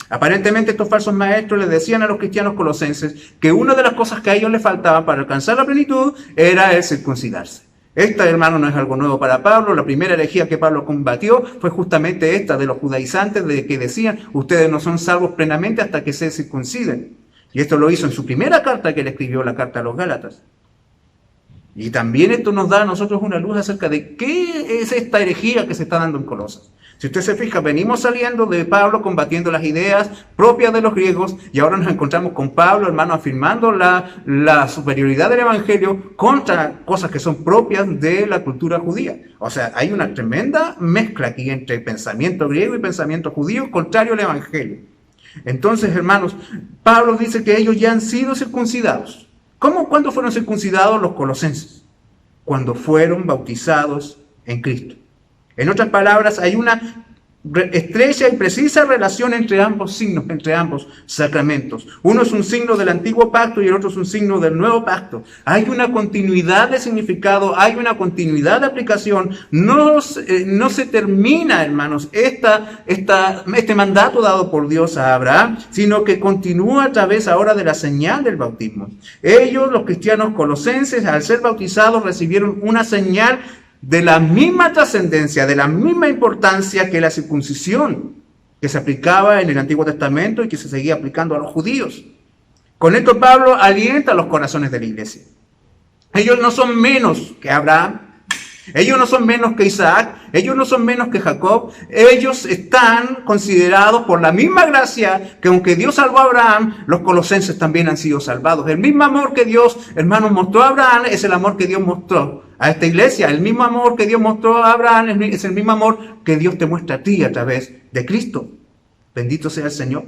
Aparentemente estos falsos maestros les decían a los cristianos colosenses que una de las cosas que a ellos les faltaba para alcanzar la plenitud era el circuncidarse. Esta, hermano, no es algo nuevo para Pablo. La primera herejía que Pablo combatió fue justamente esta de los judaizantes, de que decían, ustedes no son salvos plenamente hasta que se circunciden. Y esto lo hizo en su primera carta que él escribió, la carta a los Gálatas. Y también esto nos da a nosotros una luz acerca de qué es esta herejía que se está dando en Colosas. Si usted se fija, venimos saliendo de Pablo combatiendo las ideas propias de los griegos y ahora nos encontramos con Pablo, hermano, afirmando la superioridad del Evangelio contra cosas que son propias de la cultura judía. O sea, hay una tremenda mezcla aquí entre pensamiento griego y pensamiento judío contrario al Evangelio. Entonces, hermanos, Pablo dice que ellos ya han sido circuncidados. ¿Cuándo fueron circuncidados los colosenses? Cuando fueron bautizados en Cristo. En otras palabras, hay una estrecha y precisa relación entre ambos signos, entre ambos sacramentos. Uno es un signo del antiguo pacto y el otro es un signo del nuevo pacto. Hay una continuidad de significado, hay una continuidad de aplicación. No se termina, hermanos, este mandato dado por Dios a Abraham, sino que continúa a través ahora de la señal del bautismo. Ellos, los cristianos colosenses, al ser bautizados, recibieron una señal de la misma trascendencia, de la misma importancia que la circuncisión que se aplicaba en el Antiguo Testamento y que se seguía aplicando a los judíos. Con esto Pablo alienta los corazones de la iglesia. Ellos no son menos que Abraham, ellos no son menos que Isaac, ellos no son menos que Jacob. Ellos están considerados por la misma gracia que aunque Dios salvó a Abraham, los colosenses también han sido salvados. El mismo amor que Dios, hermanos, mostró a Abraham es el amor que Dios mostró a esta iglesia. El mismo amor que Dios mostró a Abraham es el mismo amor que Dios te muestra a ti a través de Cristo. Bendito sea el Señor.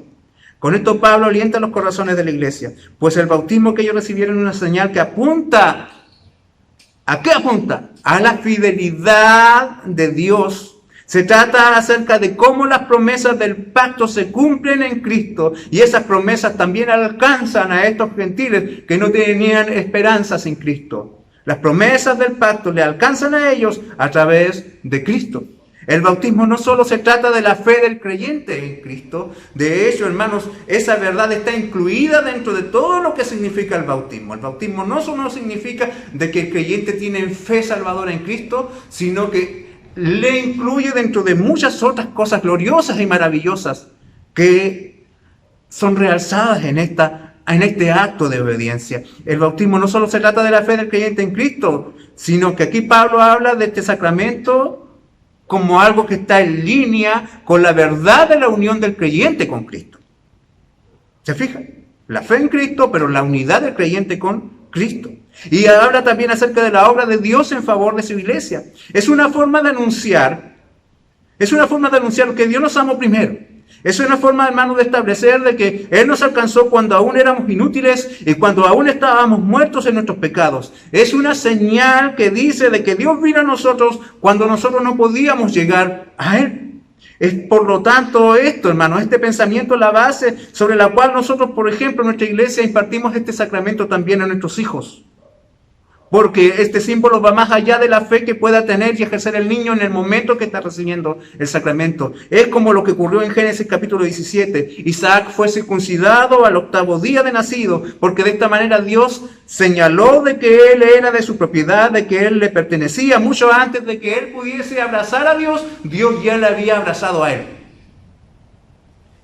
Con esto Pablo alienta los corazones de la iglesia, pues el bautismo que ellos recibieron es una señal que apunta. ¿A qué apunta? A la fidelidad de Dios. Se trata acerca de cómo las promesas del pacto se cumplen en Cristo y esas promesas también alcanzan a estos gentiles que no tenían esperanza sin Cristo. Las promesas del pacto le alcanzan a ellos a través de Cristo. El bautismo no solo se trata de la fe del creyente en Cristo. De hecho, hermanos, esa verdad está incluida dentro de todo lo que significa el bautismo. El bautismo no solo significa de que el creyente tiene fe salvadora en Cristo, sino que le incluye dentro de muchas otras cosas gloriosas y maravillosas que son realzadas en este acto de obediencia. El bautismo no solo se trata de la fe del creyente en Cristo, sino que aquí Pablo habla de este sacramento como algo que está en línea con la verdad de la unión del creyente con Cristo. ¿Se fijan? La fe en Cristo, pero la unidad del creyente con Cristo. Y habla también acerca de la obra de Dios en favor de su iglesia. Es una forma de anunciar que Dios nos amó primero. Es una forma, hermanos, de establecer de que Él nos alcanzó cuando aún éramos inútiles y cuando aún estábamos muertos en nuestros pecados. Es una señal que dice de que Dios vino a nosotros cuando nosotros no podíamos llegar a Él. Es por lo tanto esto, hermanos, este pensamiento es la base sobre la cual nosotros, por ejemplo, en nuestra iglesia impartimos este sacramento también a nuestros hijos. Porque este símbolo va más allá de la fe que pueda tener y ejercer el niño en el momento que está recibiendo el sacramento. Es como lo que ocurrió en Génesis capítulo 17. Isaac fue circuncidado al 8º día de nacido, porque de esta manera Dios señaló de que él era de su propiedad, de que él le pertenecía. Mucho antes de que él pudiese abrazar a Dios, Dios ya le había abrazado a él.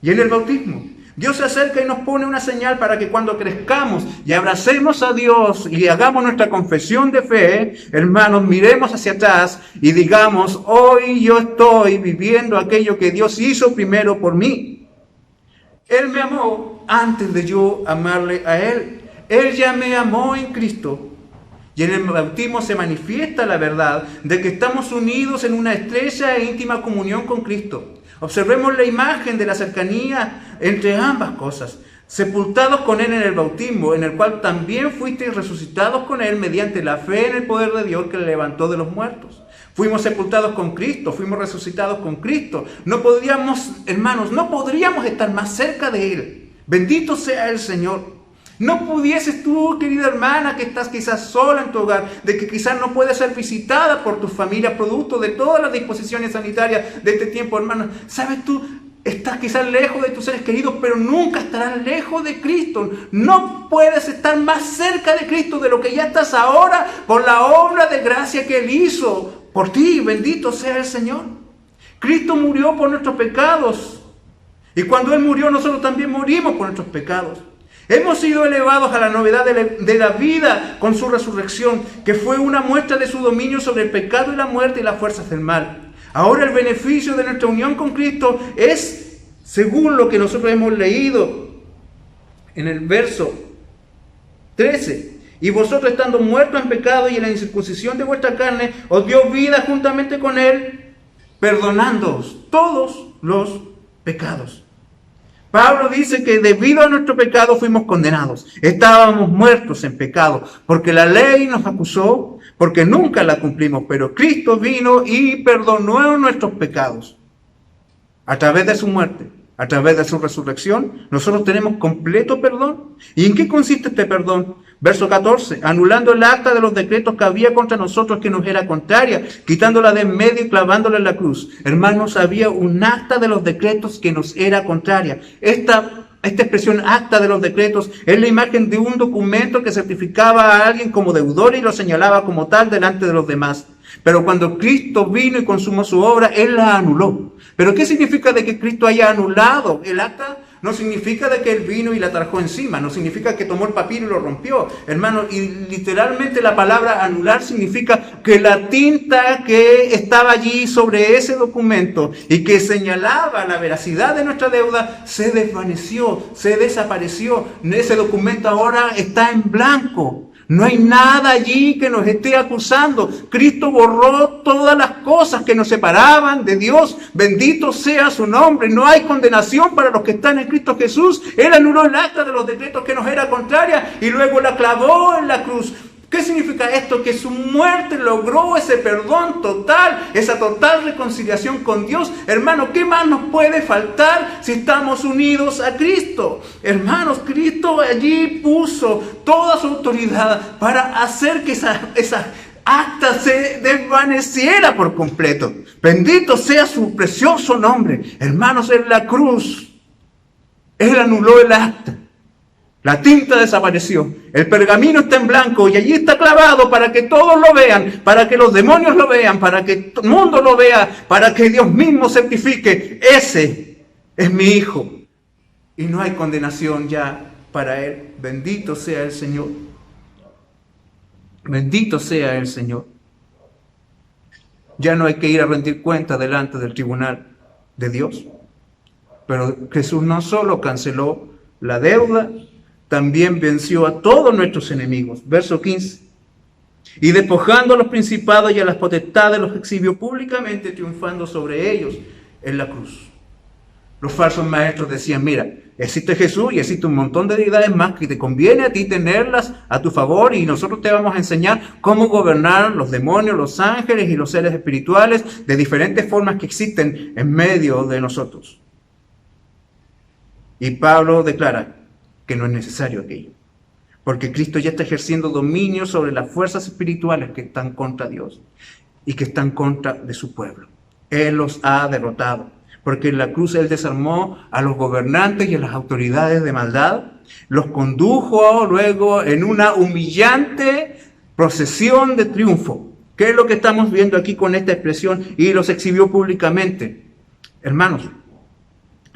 Y en el bautismo, Dios se acerca y nos pone una señal para que cuando crezcamos y abracemos a Dios y hagamos nuestra confesión de fe, hermanos, miremos hacia atrás y digamos, hoy yo estoy viviendo aquello que Dios hizo primero por mí. Él me amó antes de yo amarle a Él. Él ya me amó en Cristo. Y en el bautismo se manifiesta la verdad de que estamos unidos en una estrecha e íntima comunión con Cristo. Observemos la imagen de la cercanía entre ambas cosas. Sepultados con Él en el bautismo, en el cual también fuisteis resucitados con Él mediante la fe en el poder de Dios que le levantó de los muertos. Fuimos sepultados con Cristo, fuimos resucitados con Cristo. No podríamos, hermanos, no podríamos estar más cerca de Él. Bendito sea el Señor. No pudieses tú, querida hermana, que estás quizás sola en tu hogar, de que quizás no puedes ser visitada por tu familia, producto de todas las disposiciones sanitarias de este tiempo, hermano. ¿Sabes tú? Estás quizás lejos de tus seres queridos, pero nunca estarás lejos de Cristo. No puedes estar más cerca de Cristo de lo que ya estás ahora por la obra de gracia que Él hizo por ti. Bendito sea el Señor. Cristo murió por nuestros pecados. Y cuando Él murió, nosotros también morimos por nuestros pecados. Hemos sido elevados a la novedad de la vida con su resurrección, que fue una muestra de su dominio sobre el pecado y la muerte y las fuerzas del mal. Ahora el beneficio de nuestra unión con Cristo es, según lo que nosotros hemos leído en el verso 13, y vosotros estando muertos en pecado y en la incircuncisión de vuestra carne, os dio vida juntamente con Él, perdonándoos todos los pecados. Pablo dice que debido a nuestro pecado fuimos condenados. Estábamos muertos en pecado, porque la ley nos acusó, porque nunca la cumplimos, pero Cristo vino y perdonó nuestros pecados. A través de su muerte, a través de su resurrección, nosotros tenemos completo perdón. ¿Y en qué consiste este perdón? Verso 14, anulando el acta de los decretos que había contra nosotros que nos era contraria, quitándola de en medio y clavándola en la cruz. Hermanos, había un acta de los decretos que nos era contraria. Esta expresión acta de los decretos es la imagen de un documento que certificaba a alguien como deudor y lo señalaba como tal delante de los demás. Pero cuando Cristo vino y consumó su obra, Él la anuló. ¿Pero qué significa de que Cristo haya anulado el acta? No significa de que Él vino y la trajo encima, no significa que tomó el papiro y lo rompió. Hermano, y literalmente la palabra anular significa que la tinta que estaba allí sobre ese documento y que señalaba la veracidad de nuestra deuda se desvaneció, se desapareció. Ese documento ahora está en blanco. No hay nada allí que nos esté acusando. Cristo borró todas las cosas que nos separaban de Dios. Bendito sea su nombre. No hay condenación para los que están en Cristo Jesús. Él anuló el acta de los decretos que nos era contraria y luego la clavó en la cruz. ¿Qué significa esto? Que su muerte logró ese perdón total, esa total reconciliación con Dios. Hermano, ¿qué más nos puede faltar si estamos unidos a Cristo? Hermanos, Cristo allí puso toda su autoridad para hacer que esa acta se desvaneciera por completo. Bendito sea su precioso nombre. Hermanos, en la cruz, Él anuló el acta. La tinta desapareció, el pergamino está en blanco y allí está clavado para que todos lo vean, para que los demonios lo vean, para que el mundo lo vea, para que Dios mismo certifique, ese es mi hijo. Y no hay condenación ya para él. Bendito sea el Señor. Bendito sea el Señor. Ya no hay que ir a rendir cuenta delante del tribunal de Dios. Pero Jesús no solo canceló la deuda, también venció a todos nuestros enemigos. Verso 15. Y despojando a los principados y a las potestades, los exhibió públicamente, triunfando sobre ellos en la cruz. Los falsos maestros decían, mira, existe Jesús y existe un montón de deidades más que te conviene a ti tenerlas a tu favor y nosotros te vamos a enseñar cómo gobernar los demonios, los ángeles y los seres espirituales de diferentes formas que existen en medio de nosotros. Y Pablo declara que no es necesario aquello, porque Cristo ya está ejerciendo dominio sobre las fuerzas espirituales que están contra Dios y que están contra de su pueblo. Él los ha derrotado, porque en la cruz Él desarmó a los gobernantes y a las autoridades de maldad, los condujo luego en una humillante procesión de triunfo. ¿Qué es lo que estamos viendo aquí con esta expresión? Y los exhibió públicamente. Hermanos,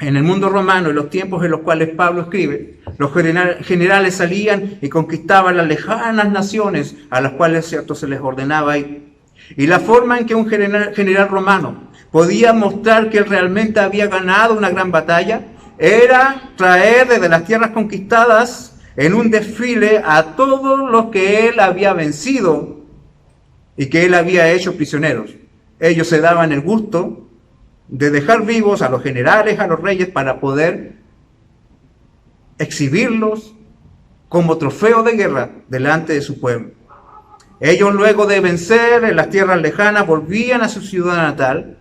En el mundo romano, en los tiempos en los cuales Pablo escribe, los generales salían y conquistaban las lejanas naciones a las cuales, cierto, se les ordenaba ir. Y la forma en que un general romano podía mostrar que él realmente había ganado una gran batalla era traer desde las tierras conquistadas en un desfile a todos los que él había vencido y que él había hecho prisioneros. Ellos se daban el gusto de dejar vivos a los generales, a los reyes, para poder exhibirlos como trofeo de guerra delante de su pueblo. Ellos, luego de vencer en las tierras lejanas, volvían a su ciudad natal.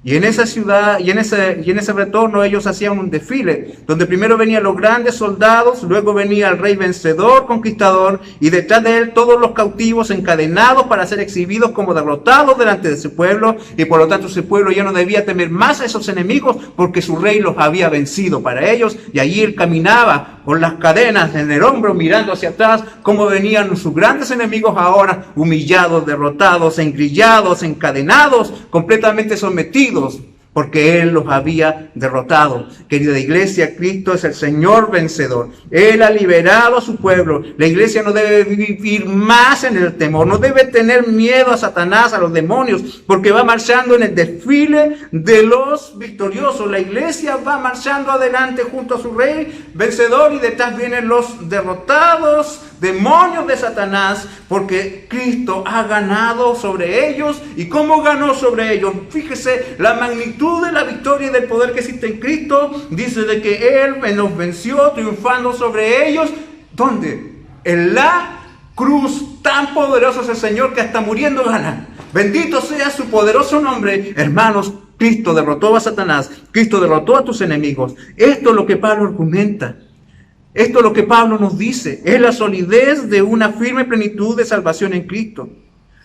Y en esa ciudad, y en ese retorno, ellos hacían un desfile, donde primero venían los grandes soldados, luego venía el rey vencedor, conquistador, y detrás de él todos los cautivos encadenados para ser exhibidos como derrotados delante de su pueblo, y por lo tanto ese pueblo ya no debía temer más a esos enemigos, porque su rey los había vencido para ellos, y allí él caminaba con las cadenas en el hombro, mirando hacia atrás, cómo venían sus grandes enemigos ahora, humillados, derrotados, engrillados, encadenados, completamente sometidos, porque Él los había derrotado. Querida iglesia, Cristo es el Señor vencedor. Él ha liberado a su pueblo. La iglesia no debe vivir más en el temor, no debe tener miedo a Satanás, a los demonios, porque va marchando en el desfile de los victoriosos. La iglesia va marchando adelante junto a su rey vencedor, y detrás vienen los derrotados demonios de Satanás, porque Cristo ha ganado sobre ellos. ¿Y cómo ganó sobre ellos? Fíjese la magnitud de la victoria y del poder que existe en Cristo. Dice de que Él nos venció triunfando sobre ellos. ¿Dónde? En la cruz. Tan poderoso es el Señor que hasta muriendo gana. Bendito sea su poderoso nombre. Hermanos, Cristo derrotó a Satanás. Cristo derrotó a tus enemigos. Esto es lo que Pablo argumenta. Esto es lo que Pablo nos dice. Es la solidez de una firme plenitud de salvación en Cristo.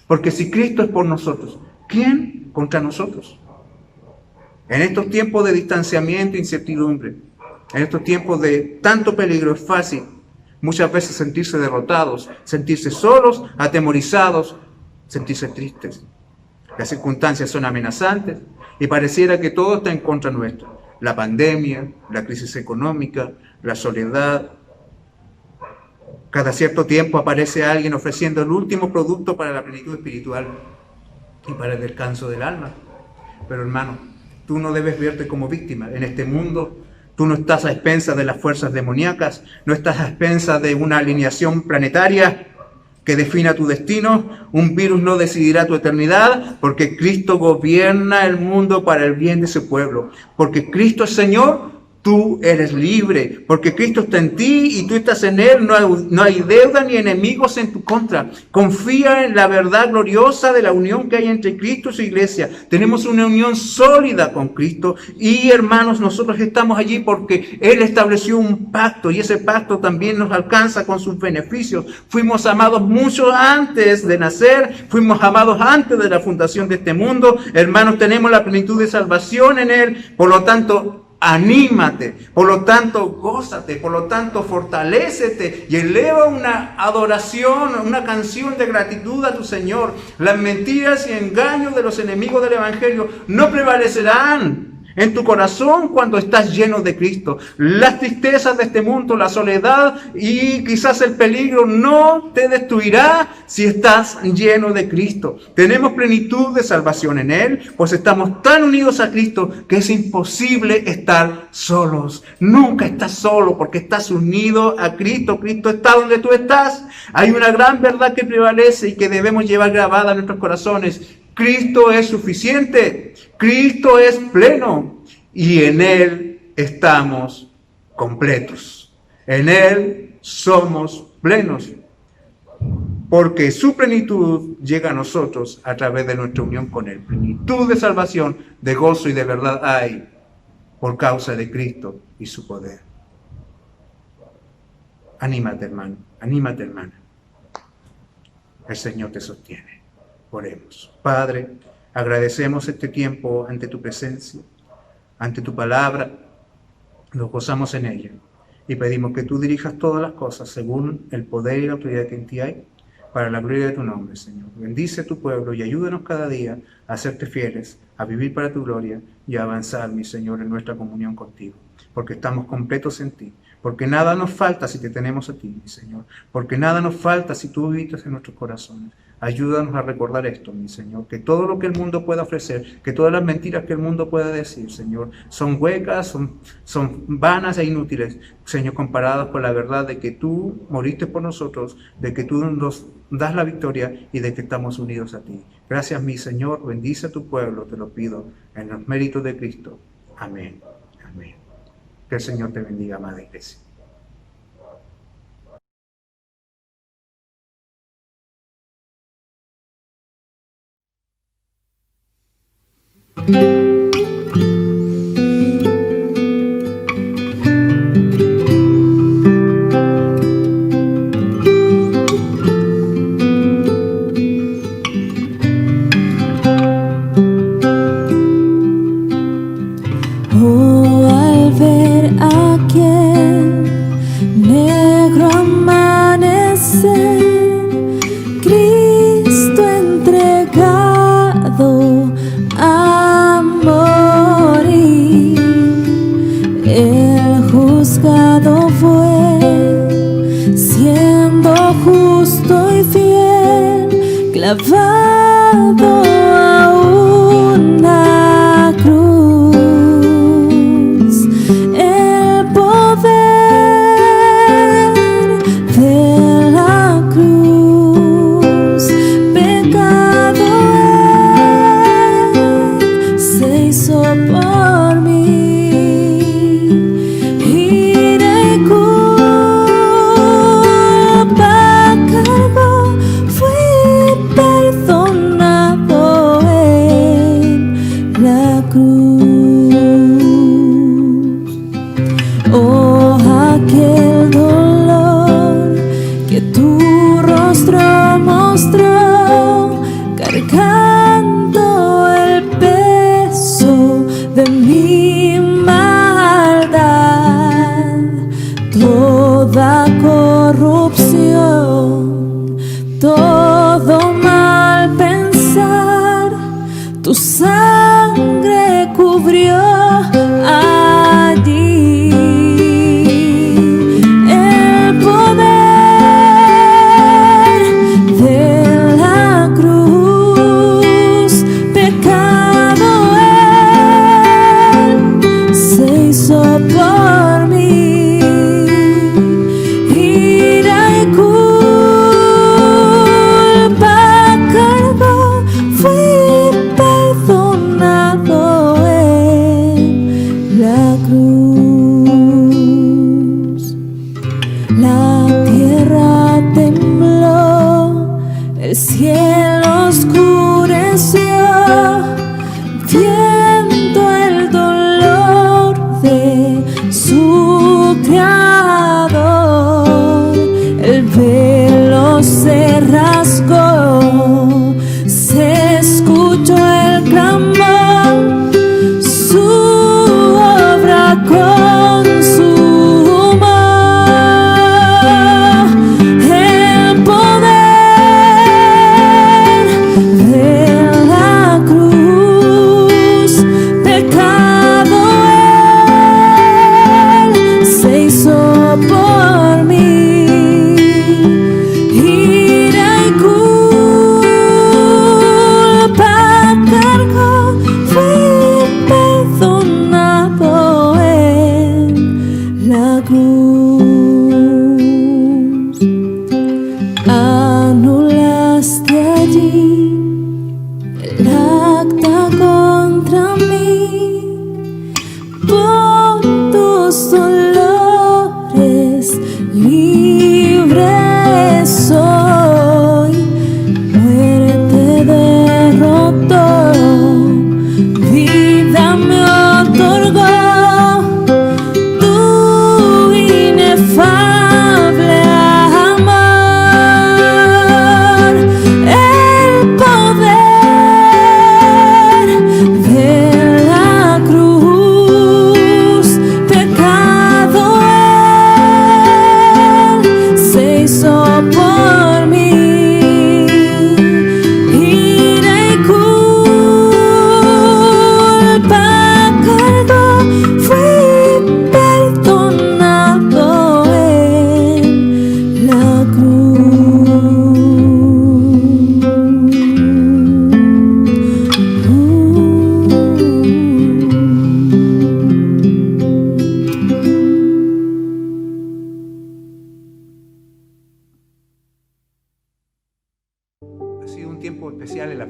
Porque si Cristo es por nosotros, ¿quién contra nosotros? En estos tiempos de distanciamiento e incertidumbre, en estos tiempos de tanto peligro, es fácil muchas veces sentirse derrotados, sentirse solos, atemorizados, sentirse tristes. Las circunstancias son amenazantes y pareciera que todo está en contra nuestra. La pandemia, la crisis económica, la soledad. Cada cierto tiempo aparece alguien ofreciendo el último producto para la plenitud espiritual y para el descanso del alma. Pero hermano, tú no debes verte como víctima. En este mundo tú no estás a expensas de las fuerzas demoníacas, no estás a expensas de una alineación planetaria que defina tu destino. Un virus no decidirá tu eternidad, porque Cristo gobierna el mundo para el bien de su pueblo. Porque Cristo es Señor, tú eres libre. Porque Cristo está en ti y tú estás en Él. No hay deuda ni enemigos en tu contra. Confía en la verdad gloriosa de la unión que hay entre Cristo y su iglesia. Tenemos una unión sólida con Cristo. Y hermanos, nosotros estamos allí porque Él estableció un pacto. Y ese pacto también nos alcanza con sus beneficios. Fuimos amados mucho antes de nacer. Fuimos amados antes de la fundación de este mundo. Hermanos, tenemos la plenitud de salvación en Él. Por lo tanto, anímate, por lo tanto, gózate, por lo tanto, fortalécete y eleva una adoración, una canción de gratitud a tu Señor. Las mentiras y engaños de los enemigos del Evangelio no prevalecerán en tu corazón cuando estás lleno de Cristo. Las tristezas de este mundo, la soledad y quizás el peligro no te destruirá si estás lleno de Cristo. Tenemos plenitud de salvación en Él, pues estamos tan unidos a Cristo que es imposible estar solos. Nunca estás solo porque estás unido a Cristo. Cristo está donde tú estás. Hay una gran verdad que prevalece y que debemos llevar grabada en nuestros corazones. Cristo es suficiente, Cristo es pleno y en Él estamos completos. En Él somos plenos, porque su plenitud llega a nosotros a través de nuestra unión con Él. Plenitud de salvación, de gozo y de verdad hay por causa de Cristo y su poder. Anímate, hermano, anímate, hermana. El Señor te sostiene. Oremos. Padre, agradecemos este tiempo ante tu presencia, ante tu palabra, nos gozamos en ella y pedimos que tú dirijas todas las cosas según el poder y la autoridad que en ti hay, para la gloria de tu nombre, Señor. Bendice a tu pueblo y ayúdanos cada día a serte fieles, a vivir para tu gloria y a avanzar, mi Señor, en nuestra comunión contigo, porque estamos completos en ti, porque nada nos falta si te tenemos a ti, mi Señor, porque nada nos falta si tú habitas en nuestros corazones. Ayúdanos a recordar esto, mi Señor, que todo lo que el mundo pueda ofrecer, que todas las mentiras que el mundo pueda decir, Señor, son huecas, son vanas e inútiles, Señor, comparadas con la verdad de que tú moriste por nosotros, de que tú nos das la victoria y de que estamos unidos a ti. Gracias, mi Señor, bendice a tu pueblo, te lo pido, en los méritos de Cristo. Amén. Amén. Que el Señor te bendiga, amada iglesia. Oh, al ver aquel negro amanecer, Cristo entregado a morir, el juzgado fue, siendo justo y fiel, clavado a una cruz. El poder de la cruz, pecado se hizo por mí, ira y culpa cargó, fui perdonado en la cruz. Oh, aquel dolor que tu rostro mostró, cargando el peso de mi maldad, toda corrupción, todo mal pensar, tu sangre cubrió allí. El poder de la cruz, pecado él se hizo por mí, ira y culpa cargó, fui perdonado en la cruz. La tierra tembló, el cielo oscureció, viendo el dolor de su creador. El velo se rasgó, se escuchó el clamor, su obra consumó. El poder de la cruz, pecado él se hizo por mí, ira y culpa cargó, fui perdonado en la cruz. Anulaste allí el acta contra mí, por tus dolores libre soy. Muerte derrotó, vida me otorgó tu inefable amor. El poder de la cruz, pecado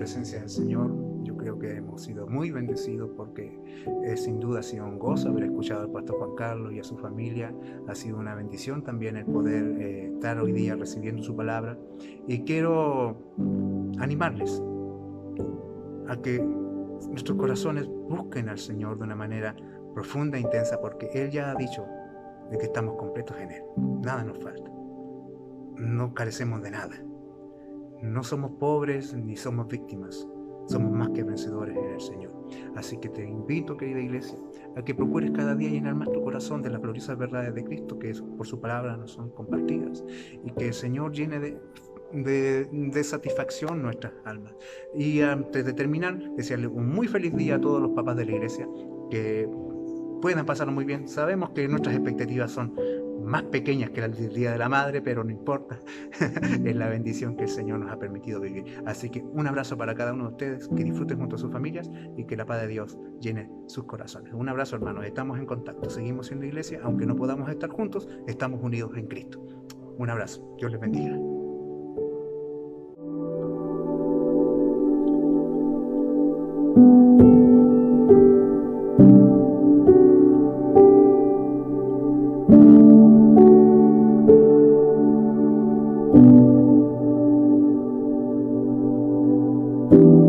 presencia del Señor. Yo creo que hemos sido muy bendecidos porque sin duda ha sido un gozo haber escuchado al pastor Juan Carlos y a su familia. Ha sido una bendición también el poder estar hoy día recibiendo su palabra. Y quiero animarles a que nuestros corazones busquen al Señor de una manera profunda e intensa, porque Él ya ha dicho de que estamos completos en Él. Nada nos falta. No carecemos de nada. No somos pobres ni somos víctimas. Somos más que vencedores en el Señor. Así que te invito, querida iglesia, a que procures cada día llenar más tu corazón de las gloriosas verdades de Cristo que por su palabra nos son compartidas, y que el Señor llene de satisfacción nuestras almas. Y antes de terminar, desearle un muy feliz día a todos los papás de la iglesia, que puedan pasarlo muy bien. Sabemos que nuestras expectativas son más pequeñas que las del Día de la Madre, pero no importa. Es la bendición que el Señor nos ha permitido vivir. Así que un abrazo para cada uno de ustedes, que disfruten junto a sus familias y que la paz de Dios llene sus corazones. Un abrazo, hermanos. Estamos en contacto, seguimos siendo iglesia, aunque no podamos estar juntos, estamos unidos en Cristo. Un abrazo. Dios les bendiga. Thank you.